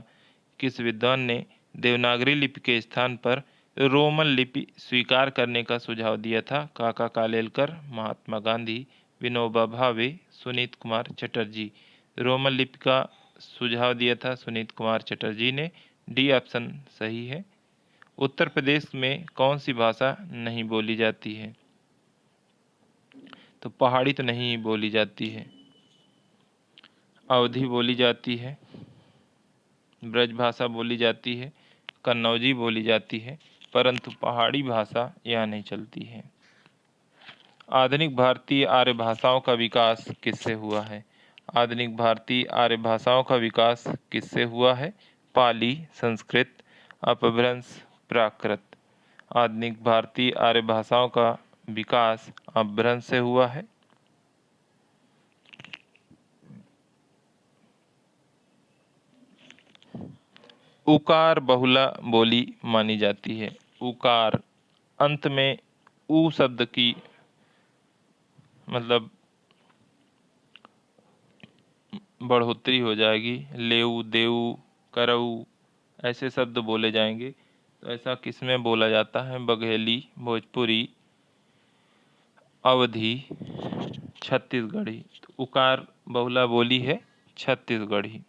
किस विद्वान ने देवनागरी लिपि के स्थान पर रोमन लिपि स्वीकार करने का सुझाव दिया था? काका कालेलकर, महात्मा गांधी, विनोबा भावे, सुनीत कुमार चटर्जी। रोमन लिपि का सुझाव दिया था सुनीत कुमार चटर्जी ने। डी ऑप्शन सही है। उत्तर प्रदेश में कौन सी भाषा नहीं बोली जाती है? तो पहाड़ी तो नहीं बोली जाती है, अवधी बोली जाती है, ब्रजभाषा बोली जाती है, कन्नौजी बोली जाती है, परंतु पहाड़ी भाषा यहाँ नहीं चलती है। आधुनिक भारतीय आर्य भाषाओं का विकास किससे हुआ है? आधुनिक भारतीय आर्य भाषाओं का विकास किससे हुआ है? पाली, संस्कृत, अपभ्रंश, प्राकृत। आधुनिक भारतीय आर्य भाषाओं का विकास अपभ्रंश से हुआ है। उकार बहुला बोली मानी जाती है। उकार अंत में ऊ शब्द की मतलब बढ़ोतरी हो जाएगी। लेऊ, देऊ, करऊ ऐसे शब्द बोले जाएंगे। तो ऐसा किस में बोला जाता है? बघेली, भोजपुरी, अवधी, छत्तीसगढ़ी। तो उकार बहुला बोली है छत्तीसगढ़ी।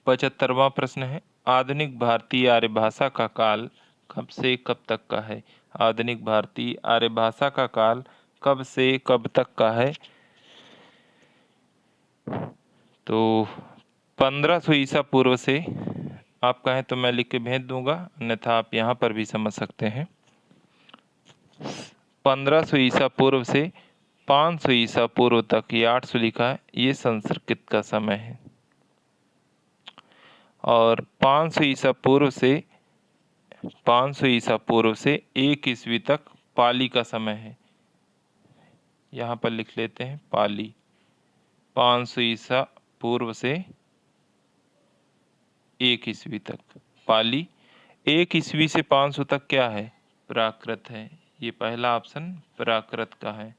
75वां प्रश्न है, आधुनिक भारतीय आर्य भाषा का काल कब से कब तक का है? आधुनिक भारतीय आर्य भाषा का काल कब से कब तक का है? तो 1500 ईसा पूर्व से, आप कहें तो मैं लिख के भेज दूंगा, अन्यथा आप यहाँ पर भी समझ सकते हैं। 1500 ईसा पूर्व से 500 ईसा पूर्व तक, ये 800 लिखा है, ये संस्कृत का समय है। और 500 ईसा पूर्व से 1 ईस्वी तक पाली का समय है। यहाँ पर लिख लेते हैं पाली। 500 ईसा पूर्व से 1 ईस्वी तक पाली। 1 ईस्वी से 500 तक क्या है? प्राकृत है। ये पहला ऑप्शन प्राकृत का है।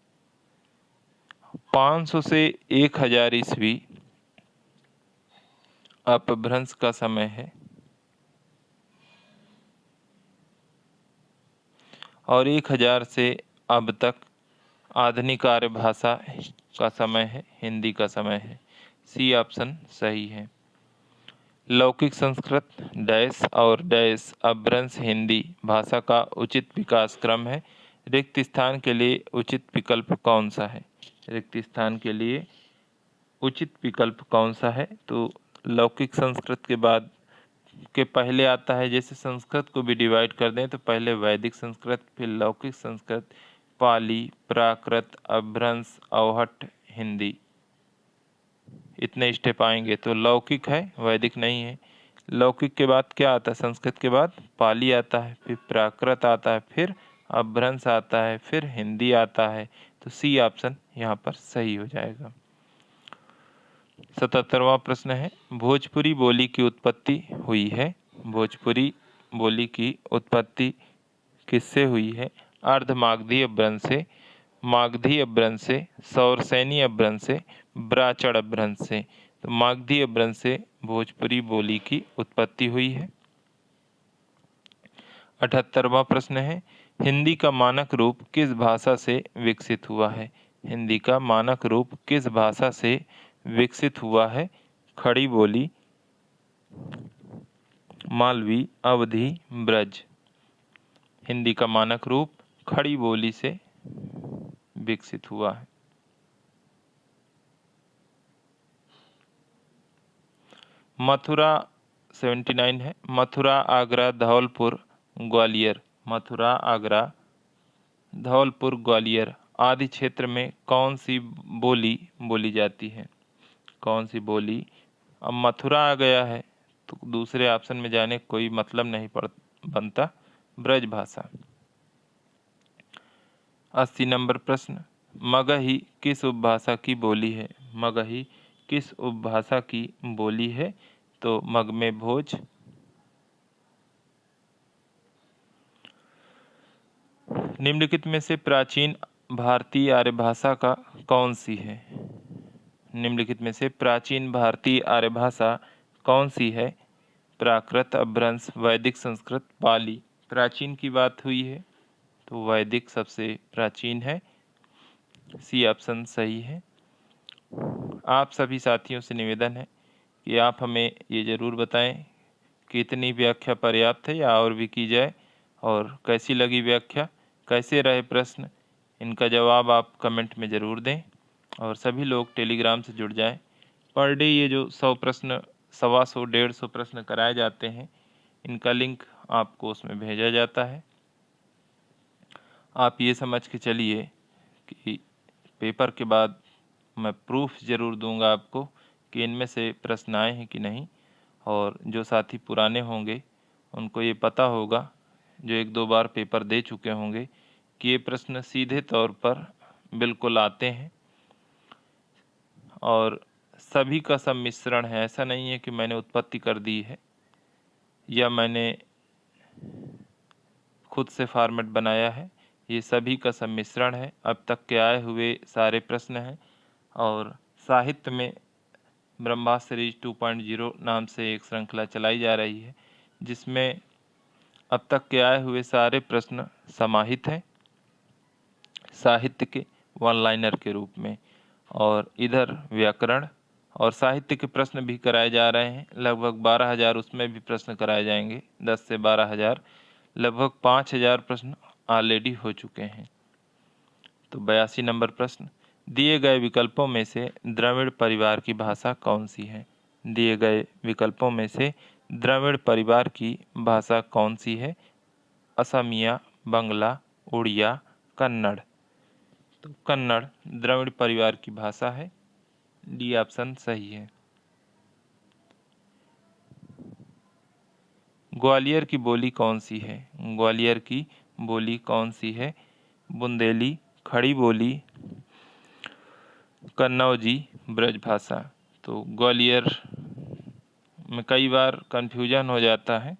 500 से 1000 ईस्वी अपभ्रंश का समय है। और 1000 से अब तक आधुनिक आर्य भाषा का समय है, हिंदी का समय है। सी ऑप्शन सही है। लौकिक संस्कृत डैश और डैश अपभ्रंश हिंदी भाषा का उचित विकास क्रम है। रिक्त स्थान के लिए उचित विकल्प कौन सा है? रिक्त स्थान के लिए उचित विकल्प कौन सा है? तो लौकिक संस्कृत के बाद के पहले आता है, जैसे संस्कृत को भी डिवाइड कर दें तो पहले वैदिक संस्कृत, फिर लौकिक संस्कृत, पाली, प्राकृत, अपभ्रंश, अवहट्ट, हिंदी। इतने स्टेप आएंगे। तो लौकिक है, वैदिक नहीं है। लौकिक के बाद क्या आता है? संस्कृत के बाद पाली आता है, फिर प्राकृत आता है, फिर अपभ्रंश आता है, फिर हिंदी आता है। तो सी ऑप्शन यहाँ पर सही हो जाएगा। 77वां प्रश्न है, भोजपुरी बोली की उत्पत्ति हुई है। भोजपुरी बोली की उत्पत्ति किससे हुई है? अर्धमागधी अपभ्रंश से, मागधी अपभ्रंश से, सौरसैनी अपभ्रंश से, ब्राचड़ अपभ्रंश से। तो मागधी अपभ्रंश से भोजपुरी बोली की उत्पत्ति हुई है। 78वां प्रश्न है, हिंदी का मानक रूप किस भाषा से विकसित हुआ है? हिंदी का मानक रूप किस भाषा से विकसित हुआ है? खड़ी बोली, मालवी, अवधी, ब्रज। हिंदी का मानक रूप खड़ी बोली से विकसित हुआ है। मथुरा 79 है, मथुरा, आगरा, धौलपुर, ग्वालियर। मथुरा, आगरा, धौलपुर, ग्वालियर आदि क्षेत्र में कौन सी बोली बोली जाती है? कौन सी बोली? अब मथुरा आ गया है तो दूसरे ऑप्शन में जाने कोई मतलब नहीं बनता। ब्रज भाषा। 80 नंबर प्रश्न, मगही किस उपभाषा की बोली है? मगही किस उपभाषा की बोली है? तो मगमे भोज। निम्नलिखित में से प्राचीन भारतीय आर्य भाषा का कौन सी है? निम्नलिखित में से प्राचीन भारतीय आर्य भाषा कौन सी है? प्राकृत, अपभ्रंश, वैदिक, संस्कृत, पाली। प्राचीन की बात हुई है तो वैदिक सबसे प्राचीन है। सी ऑप्शन सही है। आप सभी साथियों से निवेदन है कि आप हमें ये ज़रूर बताएं कि इतनी व्याख्या पर्याप्त है या और भी की जाए, और कैसी लगी व्याख्या, कैसे रहे प्रश्न, इनका जवाब आप कमेंट में ज़रूर दें। और सभी लोग टेलीग्राम से जुड़ जाएं। पर डे ये जो 100 प्रश्न, 125, 150 प्रश्न कराए जाते हैं, इनका लिंक आपको उसमें भेजा जाता है। आप ये समझ के चलिए कि पेपर के बाद मैं प्रूफ ज़रूर दूंगा आपको कि इनमें से प्रश्न आए हैं कि नहीं। और जो साथी पुराने होंगे उनको ये पता होगा, जो 1-2 बार पेपर दे चुके होंगे, कि ये प्रश्न सीधे तौर पर बिल्कुल आते हैं। और सभी का सम्मिश्रण है। ऐसा नहीं है कि मैंने उत्पत्ति कर दी है या मैंने खुद से फॉर्मेट बनाया है। ये सभी का सम्मिश्रण है। अब तक के आए हुए सारे प्रश्न हैं और साहित्य में ब्रह्मास्त्र सीरीज 2.0 नाम से एक श्रृंखला चलाई जा रही है, जिसमें अब तक के आए हुए सारे प्रश्न समाहित हैं साहित्य के वन लाइनर के रूप में। और इधर व्याकरण और साहित्य के प्रश्न भी कराए जा रहे हैं। लगभग 12,000 उसमें भी प्रश्न कराए जाएंगे। 10 से 12,000, लगभग 5,000 प्रश्न ऑलरेडी हो चुके हैं। तो 82 नंबर प्रश्न, दिए गए विकल्पों में से द्रविड़ परिवार की भाषा कौन सी है? दिए गए विकल्पों में से द्रविड़ परिवार की भाषा कौन सी है? असमिया, बंगला, उड़िया, कन्नड़। तो कन्नड़ द्रविड़ परिवार की भाषा है। डी ऑप्शन सही है। ग्वालियर की बोली कौन सी है? ग्वालियर की बोली कौन सी है? बुंदेली, खड़ी बोली, कन्नौजी, ब्रजभाषा। तो ग्वालियर में कई बार कन्फ्यूजन हो जाता है,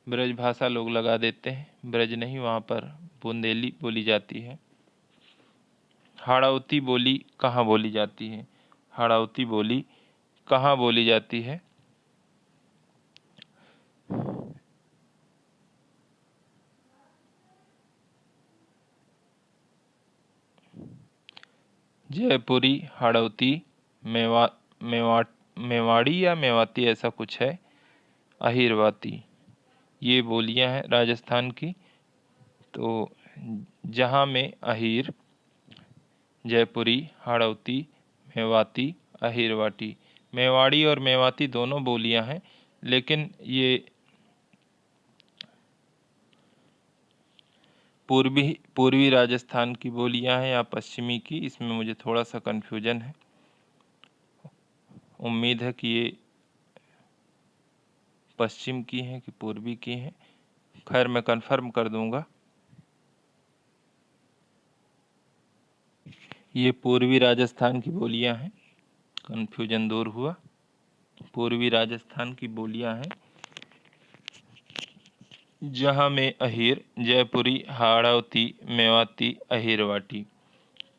ब्रजभाषा लोग लगा देते हैं। ब्रज नहीं, वहाँ पर बुंदेली बोली जाती है। हाड़ौती बोली कहाँ बोली जाती है? हाड़ौती बोली कहाँ बोली जाती है? जयपुरी, हाड़ौती, मेवाड़ी या मेवाती ऐसा कुछ है, अहिरवाती, ये बोलियां हैं राजस्थान की। तो जहाँ में अहिर, जयपुरी, हाड़ौती, मेवाती, अहिरवाटी, मेवाड़ी और मेवाती दोनों बोलियां हैं, लेकिन ये पूर्वी राजस्थान की बोलियां हैं या पश्चिमी की, इसमें मुझे थोड़ा सा कन्फ्यूजन है। उम्मीद है कि ये पश्चिम की हैं कि पूर्वी की हैं। खैर, मैं कंफर्म कर दूंगा। ये पूर्वी राजस्थान की बोलियां हैं, कन्फ्यूजन दूर हुआ। पूर्वी राजस्थान की बोलियां हैं जहाँ में अहिर, जयपुरी, हाड़ौती, मेवाती, अहिरवाटी।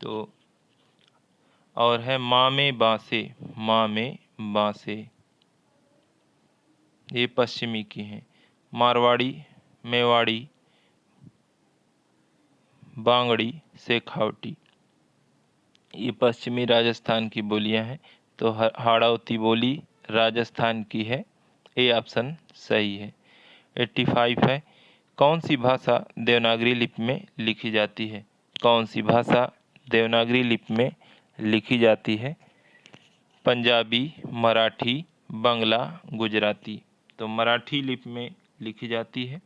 तो और है माँ में बांसे, माँ में बांसे, ये पश्चिमी की हैं। मारवाड़ी, मेवाड़ी, बांगड़ी, शेखावटी, ये पश्चिमी राजस्थान की बोलियां हैं। तो हाड़ौती बोली राजस्थान की है। ए ऑप्शन सही है। 85 है, कौन सी भाषा देवनागरी लिपि में लिखी जाती है? कौन सी भाषा देवनागरी लिपि में लिखी जाती है? पंजाबी, मराठी, बंगला, गुजराती। तो मराठी लिपि में लिखी जाती है।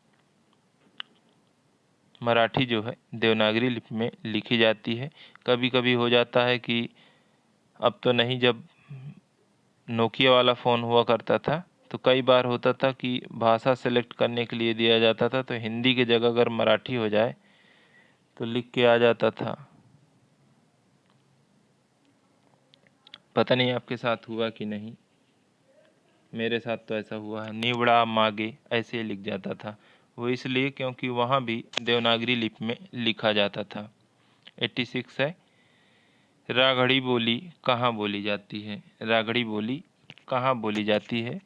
मराठी जो है देवनागरी लिपि में लिखी जाती है। कभी कभी हो जाता है कि अब तो नहीं, जब नोकिया वाला फ़ोन हुआ करता था तो कई बार होता था कि भाषा सेलेक्ट करने के लिए दिया जाता था, तो हिंदी की जगह अगर मराठी हो जाए तो लिख के आ जाता था। पता नहीं आपके साथ हुआ कि नहीं, मेरे साथ तो ऐसा हुआ है। निवड़ा मागे ऐसे लिख जाता था। वो इसलिए क्योंकि वहाँ भी देवनागरी लिपि में लिखा जाता था। 86 है, रागड़ी बोली कहाँ बोली जाती है? रागड़ी बोली कहाँ बोली जाती है?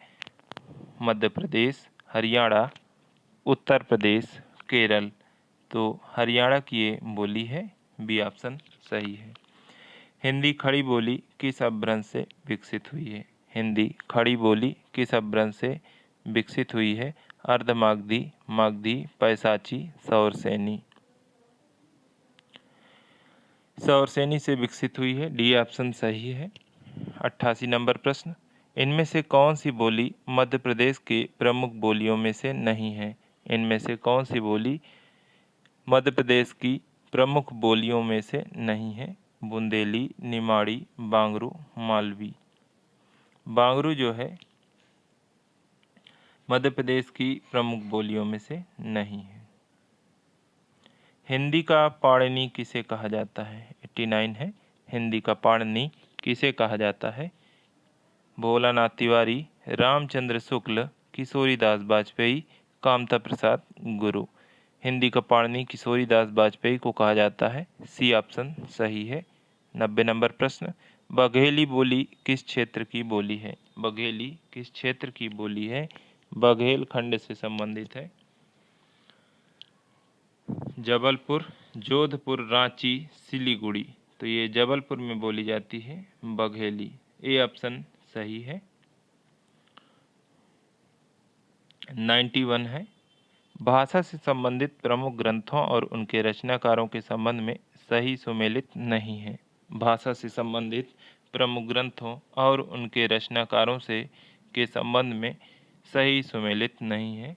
मध्य प्रदेश, हरियाणा, उत्तर प्रदेश, केरल। तो हरियाणा की ये बोली है। बी ऑप्शन सही है। हिंदी खड़ी बोली किस अपभ्रंश से विकसित हुई है? हिंदी खड़ी बोली किस अपभ्रंश से विकसित हुई है? अर्धमागधी, मागधी, पैसाची, सौरसेनी। सौरसेनी से विकसित हुई है। डी ऑप्शन सही है। 88 नंबर प्रश्न, इनमें से कौन सी बोली मध्य प्रदेश के प्रमुख बोलियों में से नहीं है? इनमें से कौन सी बोली मध्य प्रदेश की प्रमुख बोलियों में से नहीं है? बुंदेली, निमाड़ी, बांगरू, मालवी। बांगरू जो है मध्य प्रदेश की प्रमुख बोलियों में से नहीं है। हिंदी का पाणिनि किसे कहा जाता है? 89 है, हिंदी का पाणिनि किसे कहा जाता है? भोलानाथ तिवारी, रामचंद्र शुक्ल, किशोरीदास वाजपेयी, कामता प्रसाद गुरु। हिंदी का पाणिनि किशोरीदास वाजपेयी को कहा जाता है। सी ऑप्शन सही है। 90 नंबर प्रश्न, बघेली बोली किस क्षेत्र की बोली है? बघेली किस क्षेत्र की बोली है? बघेल खंड से संबंधित है। जबलपुर, जोधपुर, रांची, सिलीगुड़ी। तो ये जबलपुर में बोली जाती है बघेली। ए ऑप्शन सही है। 91 है, भाषा से संबंधित प्रमुख ग्रंथों और उनके रचनाकारों के संबंध में सही सुमेलित नहीं है। भाषा से संबंधित प्रमुख ग्रंथों और उनके रचनाकारों से के संबंध में सही सुमेलित नहीं है।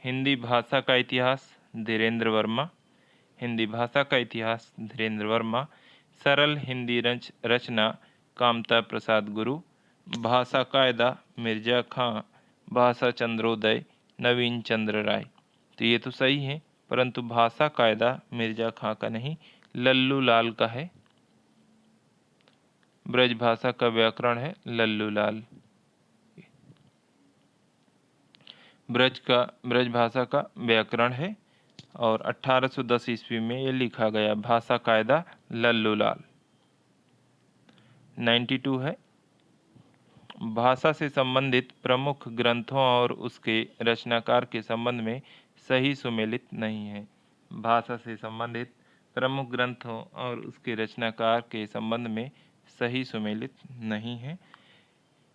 हिंदी भाषा का इतिहास धीरेन्द्र वर्मा। हिंदी भाषा का इतिहास धीरेन्द्र वर्मा। सरल हिंदी रचना कामता प्रसाद गुरु। भाषा कायदा मिर्जा खां। भाषा चंद्रोदय नवीन चंद्र राय। तो ये तो सही है, परंतु भाषा कायदा मिर्जा खां का नहीं, लल्लू लाल का है। ब्रज भाषा का व्याकरण है लल्लू लाल। ब्रज भाषा का व्याकरण है और 1810 ईस्वी में ये लिखा गया। भाषा कायदा लल्लू लाल। 92 है, भाषा से संबंधित प्रमुख ग्रंथों और उसके रचनाकार के संबंध में सही सुमेलित नहीं है। भाषा से संबंधित प्रमुख ग्रंथों और उसके रचनाकार के संबंध में सही सुमेलित नहीं है।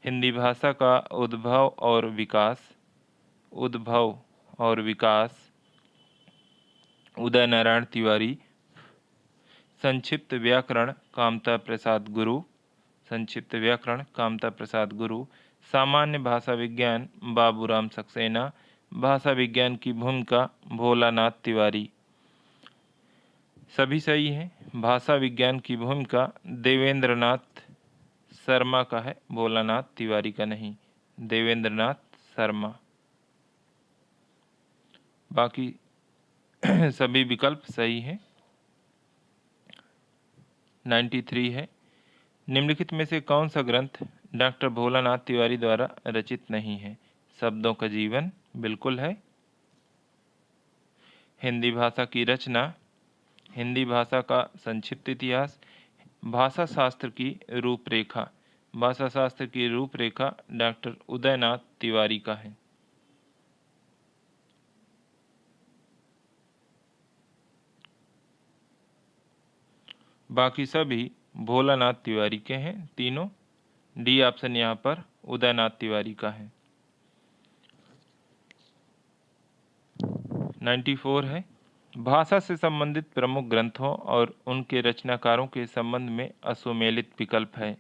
हिंदी भाषा का उद्भव और विकास उदय नारायण तिवारी। संक्षिप्त व्याकरण कामता प्रसाद गुरु। संक्षिप्त व्याकरण कामता प्रसाद गुरु। सामान्य भाषा विज्ञान बाबूराम सक्सेना। भाषा विज्ञान की भूमिका भोलानाथ तिवारी। सभी सही हैं। भाषा विज्ञान की भूमिका देवेंद्रनाथ शर्मा का है, भोलानाथ तिवारी का नहीं, देवेंद्रनाथ शर्मा। बाकी सभी विकल्प सही हैं। 93 है, निम्नलिखित में से कौन सा ग्रंथ डॉक्टर भोलानाथ तिवारी द्वारा रचित नहीं है? शब्दों का जीवन बिल्कुल है। हिंदी भाषा की रचना, हिंदी भाषा का संक्षिप्त इतिहास, भाषा शास्त्र की रूपरेखा। भाषा शास्त्र की रूपरेखा डॉक्टर उदयनाथ तिवारी का है। बाकी सभी भोलानाथ तिवारी के हैं तीनों। डी ऑप्शन यहाँ पर उदयनाथ तिवारी का है। 94 है, भाषा से संबंधित प्रमुख ग्रंथों और उनके रचनाकारों के संबंध में असुमेलित विकल्प है।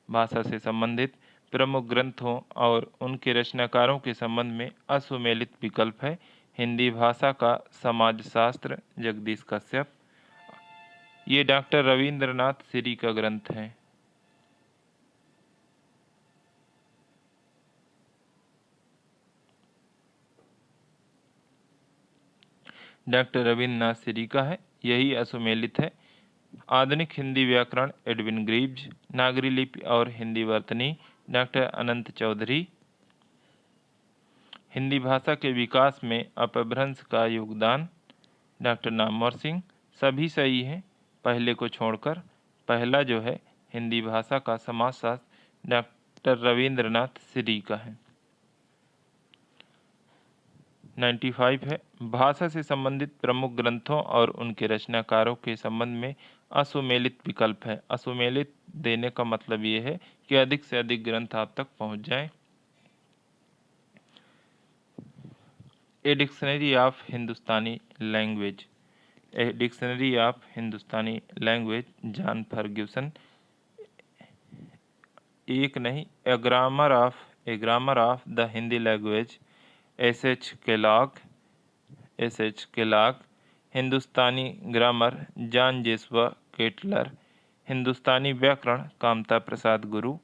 भाषा से संबंधित प्रमुख ग्रंथों और उनके रचनाकारों के संबंध में असुमेलित विकल्प है। हिंदी भाषा का समाजशास्त्र जगदीश कश्यप। ये डॉक्टर रविंद्रनाथ श्री का ग्रंथ है। डॉक्टर रविंद्रनाथ श्री का है, यही असुमेलित है। आधुनिक हिंदी व्याकरण एडविन ग्रीव्स। नागरी लिपि और हिंदी वर्तनी डॉक्टर अनंत चौधरी। हिंदी भाषा के विकास में अपभ्रंश का योगदान डॉक्टर नामवर सिंह। सभी सही हैं पहले को छोड़कर। पहला जो है हिंदी भाषा का समाजशास्त्र डॉक्टर रविंद्रनाथ श्री का है। 95 है, भाषा से संबंधित प्रमुख ग्रंथों और उनके रचनाकारों के संबंध में असुमेलित विकल्प है। असुमेलित देने का मतलब ये है कि अधिक से अधिक ग्रंथ आप तक पहुंच जाएं। A dictionary of Hindustani language. A dictionary of Hindustani language John Ferguson. एक नहीं, a grammar of the Hindi language S H. Kellogg. Hindustani grammar John Joshua Ketler. Hindustani व्याकरण कामता प्रसाद गुरु।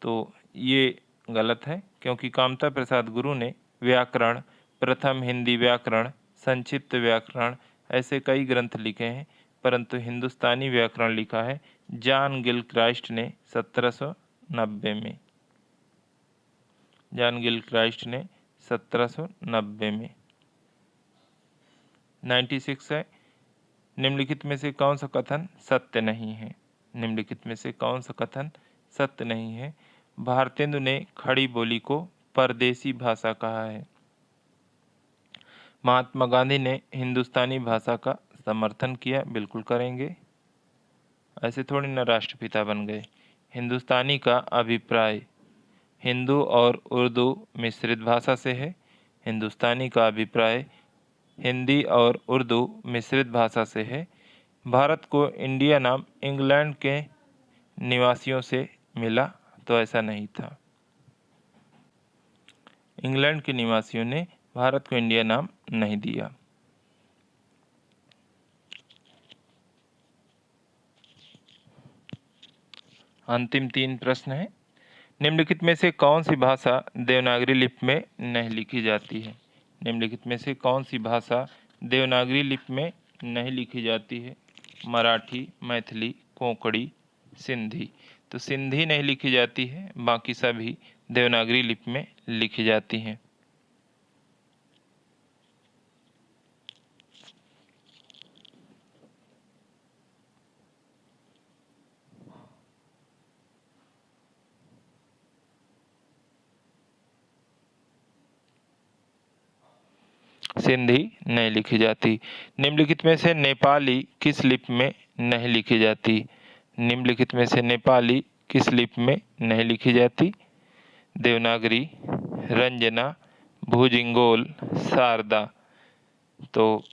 तो ये गलत है, क्योंकि कामता प्रसाद गुरु ने व्याकरण, प्रथम हिंदी व्याकरण, संक्षिप्त व्याकरण ऐसे कई ग्रंथ लिखे हैं, परंतु हिंदुस्तानी व्याकरण लिखा है जॉन गिलक्राइस्ट ने 1790 में। जॉन गिलक्राइस्ट ने 1790 में। 96 है, निम्नलिखित में से कौन सा कथन सत्य नहीं है? निम्नलिखित में से कौन सा कथन सत्य नहीं है? भारतेंदु ने खड़ी बोली को परदेसी भाषा कहा है। महात्मा गांधी ने हिंदुस्तानी भाषा का समर्थन किया। बिल्कुल करेंगे, ऐसे थोड़ी ना राष्ट्रपिता बन गए। हिंदुस्तानी का अभिप्राय हिंदू और उर्दू मिश्रित भाषा से है। हिंदुस्तानी का अभिप्राय हिंदी और उर्दू मिश्रित भाषा से है। भारत को इंडिया नाम इंग्लैंड के निवासियों से मिला, तो ऐसा नहीं था। इंग्लैंड के निवासियों ने भारत को इंडिया नाम नहीं दिया। अंतिम 3 प्रश्न हैं। निम्नलिखित में से कौन सी भाषा देवनागरी लिपि में नहीं लिखी जाती है? निम्नलिखित में से कौन सी भाषा देवनागरी लिपि में नहीं लिखी जाती है? मराठी, मैथिली, कोंकणी, सिंधी। तो सिंधी नहीं लिखी जाती है, बाकी सभी देवनागरी लिपि में लिखी जाती हैं। सिंधी नहीं लिखी जाती। निम्नलिखित में से नेपाली किस लिपि में नहीं लिखी जाती? निम्नलिखित में से नेपाली किस लिपि में नहीं लिखी जाती? देवनागरी, रंजना, भूजिंगोल, शारदा। तो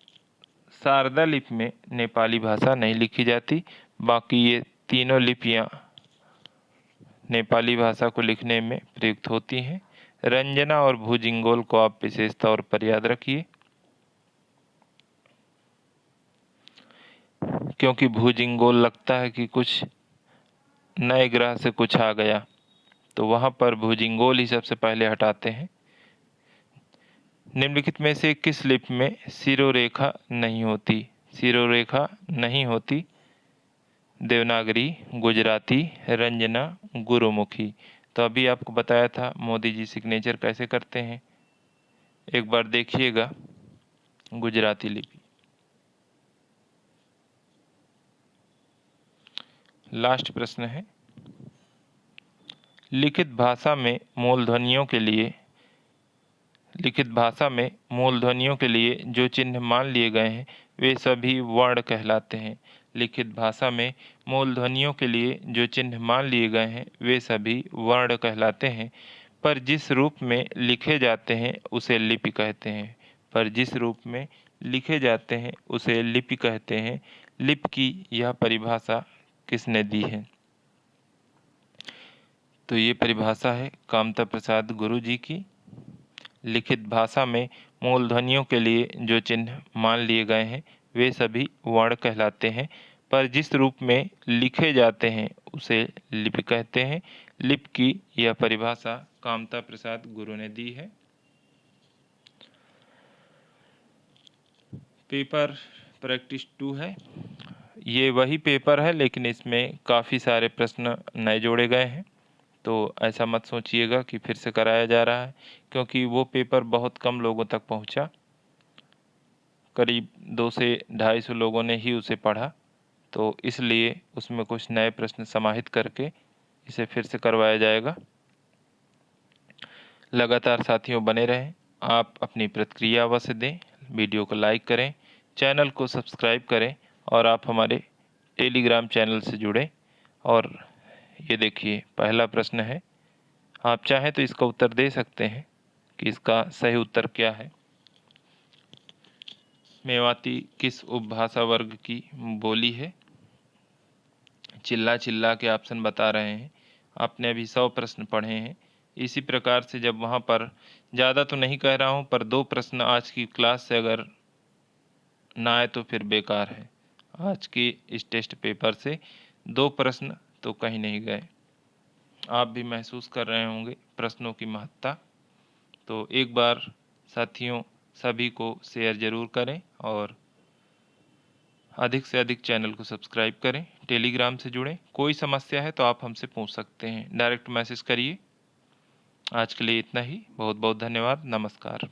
शारदा लिपि में नेपाली भाषा नहीं लिखी जाती। बाकी ये तीनों लिपियां नेपाली भाषा को लिखने में प्रयुक्त होती हैं। रंजना और भूजिंगोल को आप विशेष तौर पर याद रखिए, क्योंकि भूजिंगोल लगता है कि कुछ नए ग्रह से कुछ आ गया, तो वहाँ पर भूजिंगोल ही सबसे पहले हटाते हैं। निम्नलिखित में से किस लिपि में शिरोरेखा नहीं होती? शिरोरेखा नहीं होती। देवनागरी, गुजराती, रंजना, गुरुमुखी। तो अभी आपको बताया था मोदी जी सिग्नेचर कैसे करते हैं, एक बार देखिएगा। गुजराती लिपि। लास्ट प्रश्न है, लिखित भाषा में मूलध्वनियों के लिए जो चिन्ह मान लिए गए हैं वे सभी वर्ण कहलाते हैं। लिखित भाषा में मूलध्वनियों के लिए जो चिन्ह मान लिए गए हैं वे सभी वर्ण कहलाते हैं, पर जिस रूप में लिखे जाते हैं उसे लिपि कहते हैं। पर जिस रूप में लिखे जाते हैं उसे लिपि कहते हैं। लिपि की यह परिभाषा किसने दी है? तो ये परिभाषा है कामता प्रसाद गुरु जी की। लिखित भाषा में मूलध्वनियों के लिए जो चिन्ह मान लिए गए हैं वे सभी वर्ण कहलाते हैं, पर जिस रूप में लिखे जाते हैं उसे लिपि कहते हैं। लिपि की यह परिभाषा कामता प्रसाद गुरु ने दी है। पेपर प्रैक्टिस 2 है। ये वही पेपर है, लेकिन इसमें काफ़ी सारे प्रश्न नए जोड़े गए हैं, तो ऐसा मत सोचिएगा कि फिर से कराया जा रहा है, क्योंकि वो पेपर बहुत कम लोगों तक पहुंचा। करीब 200 से 250 लोगों ने ही उसे पढ़ा, तो इसलिए उसमें कुछ नए प्रश्न समाहित करके इसे फिर से करवाया जाएगा। लगातार साथियों बने रहें। आप अपनी प्रतिक्रिया अवश्य दें, वीडियो को लाइक करें, चैनल को सब्सक्राइब करें और आप हमारे टेलीग्राम चैनल से जुड़ें। और ये देखिए, पहला प्रश्न है, आप चाहें तो इसका उत्तर दे सकते हैं कि इसका सही उत्तर क्या है। मेवाती किस उपभाषा वर्ग की बोली है? चिल्ला चिल्ला के ऑप्शन बता रहे हैं। आपने अभी 100 प्रश्न पढ़े हैं। इसी प्रकार से जब वहाँ पर ज़्यादा तो नहीं कह रहा हूँ, पर 2 प्रश्न आज की क्लास से अगर ना आए तो फिर बेकार है। आज के इस टेस्ट पेपर से 2 प्रश्न तो कहीं नहीं गए। आप भी महसूस कर रहे होंगे प्रश्नों की महत्ता। तो एक बार साथियों सभी को शेयर ज़रूर करें और अधिक से अधिक चैनल को सब्सक्राइब करें, टेलीग्राम से जुड़ें। कोई समस्या है तो आप हमसे पूछ सकते हैं, डायरेक्ट मैसेज करिए। आज के लिए इतना ही। बहुत बहुत धन्यवाद। नमस्कार।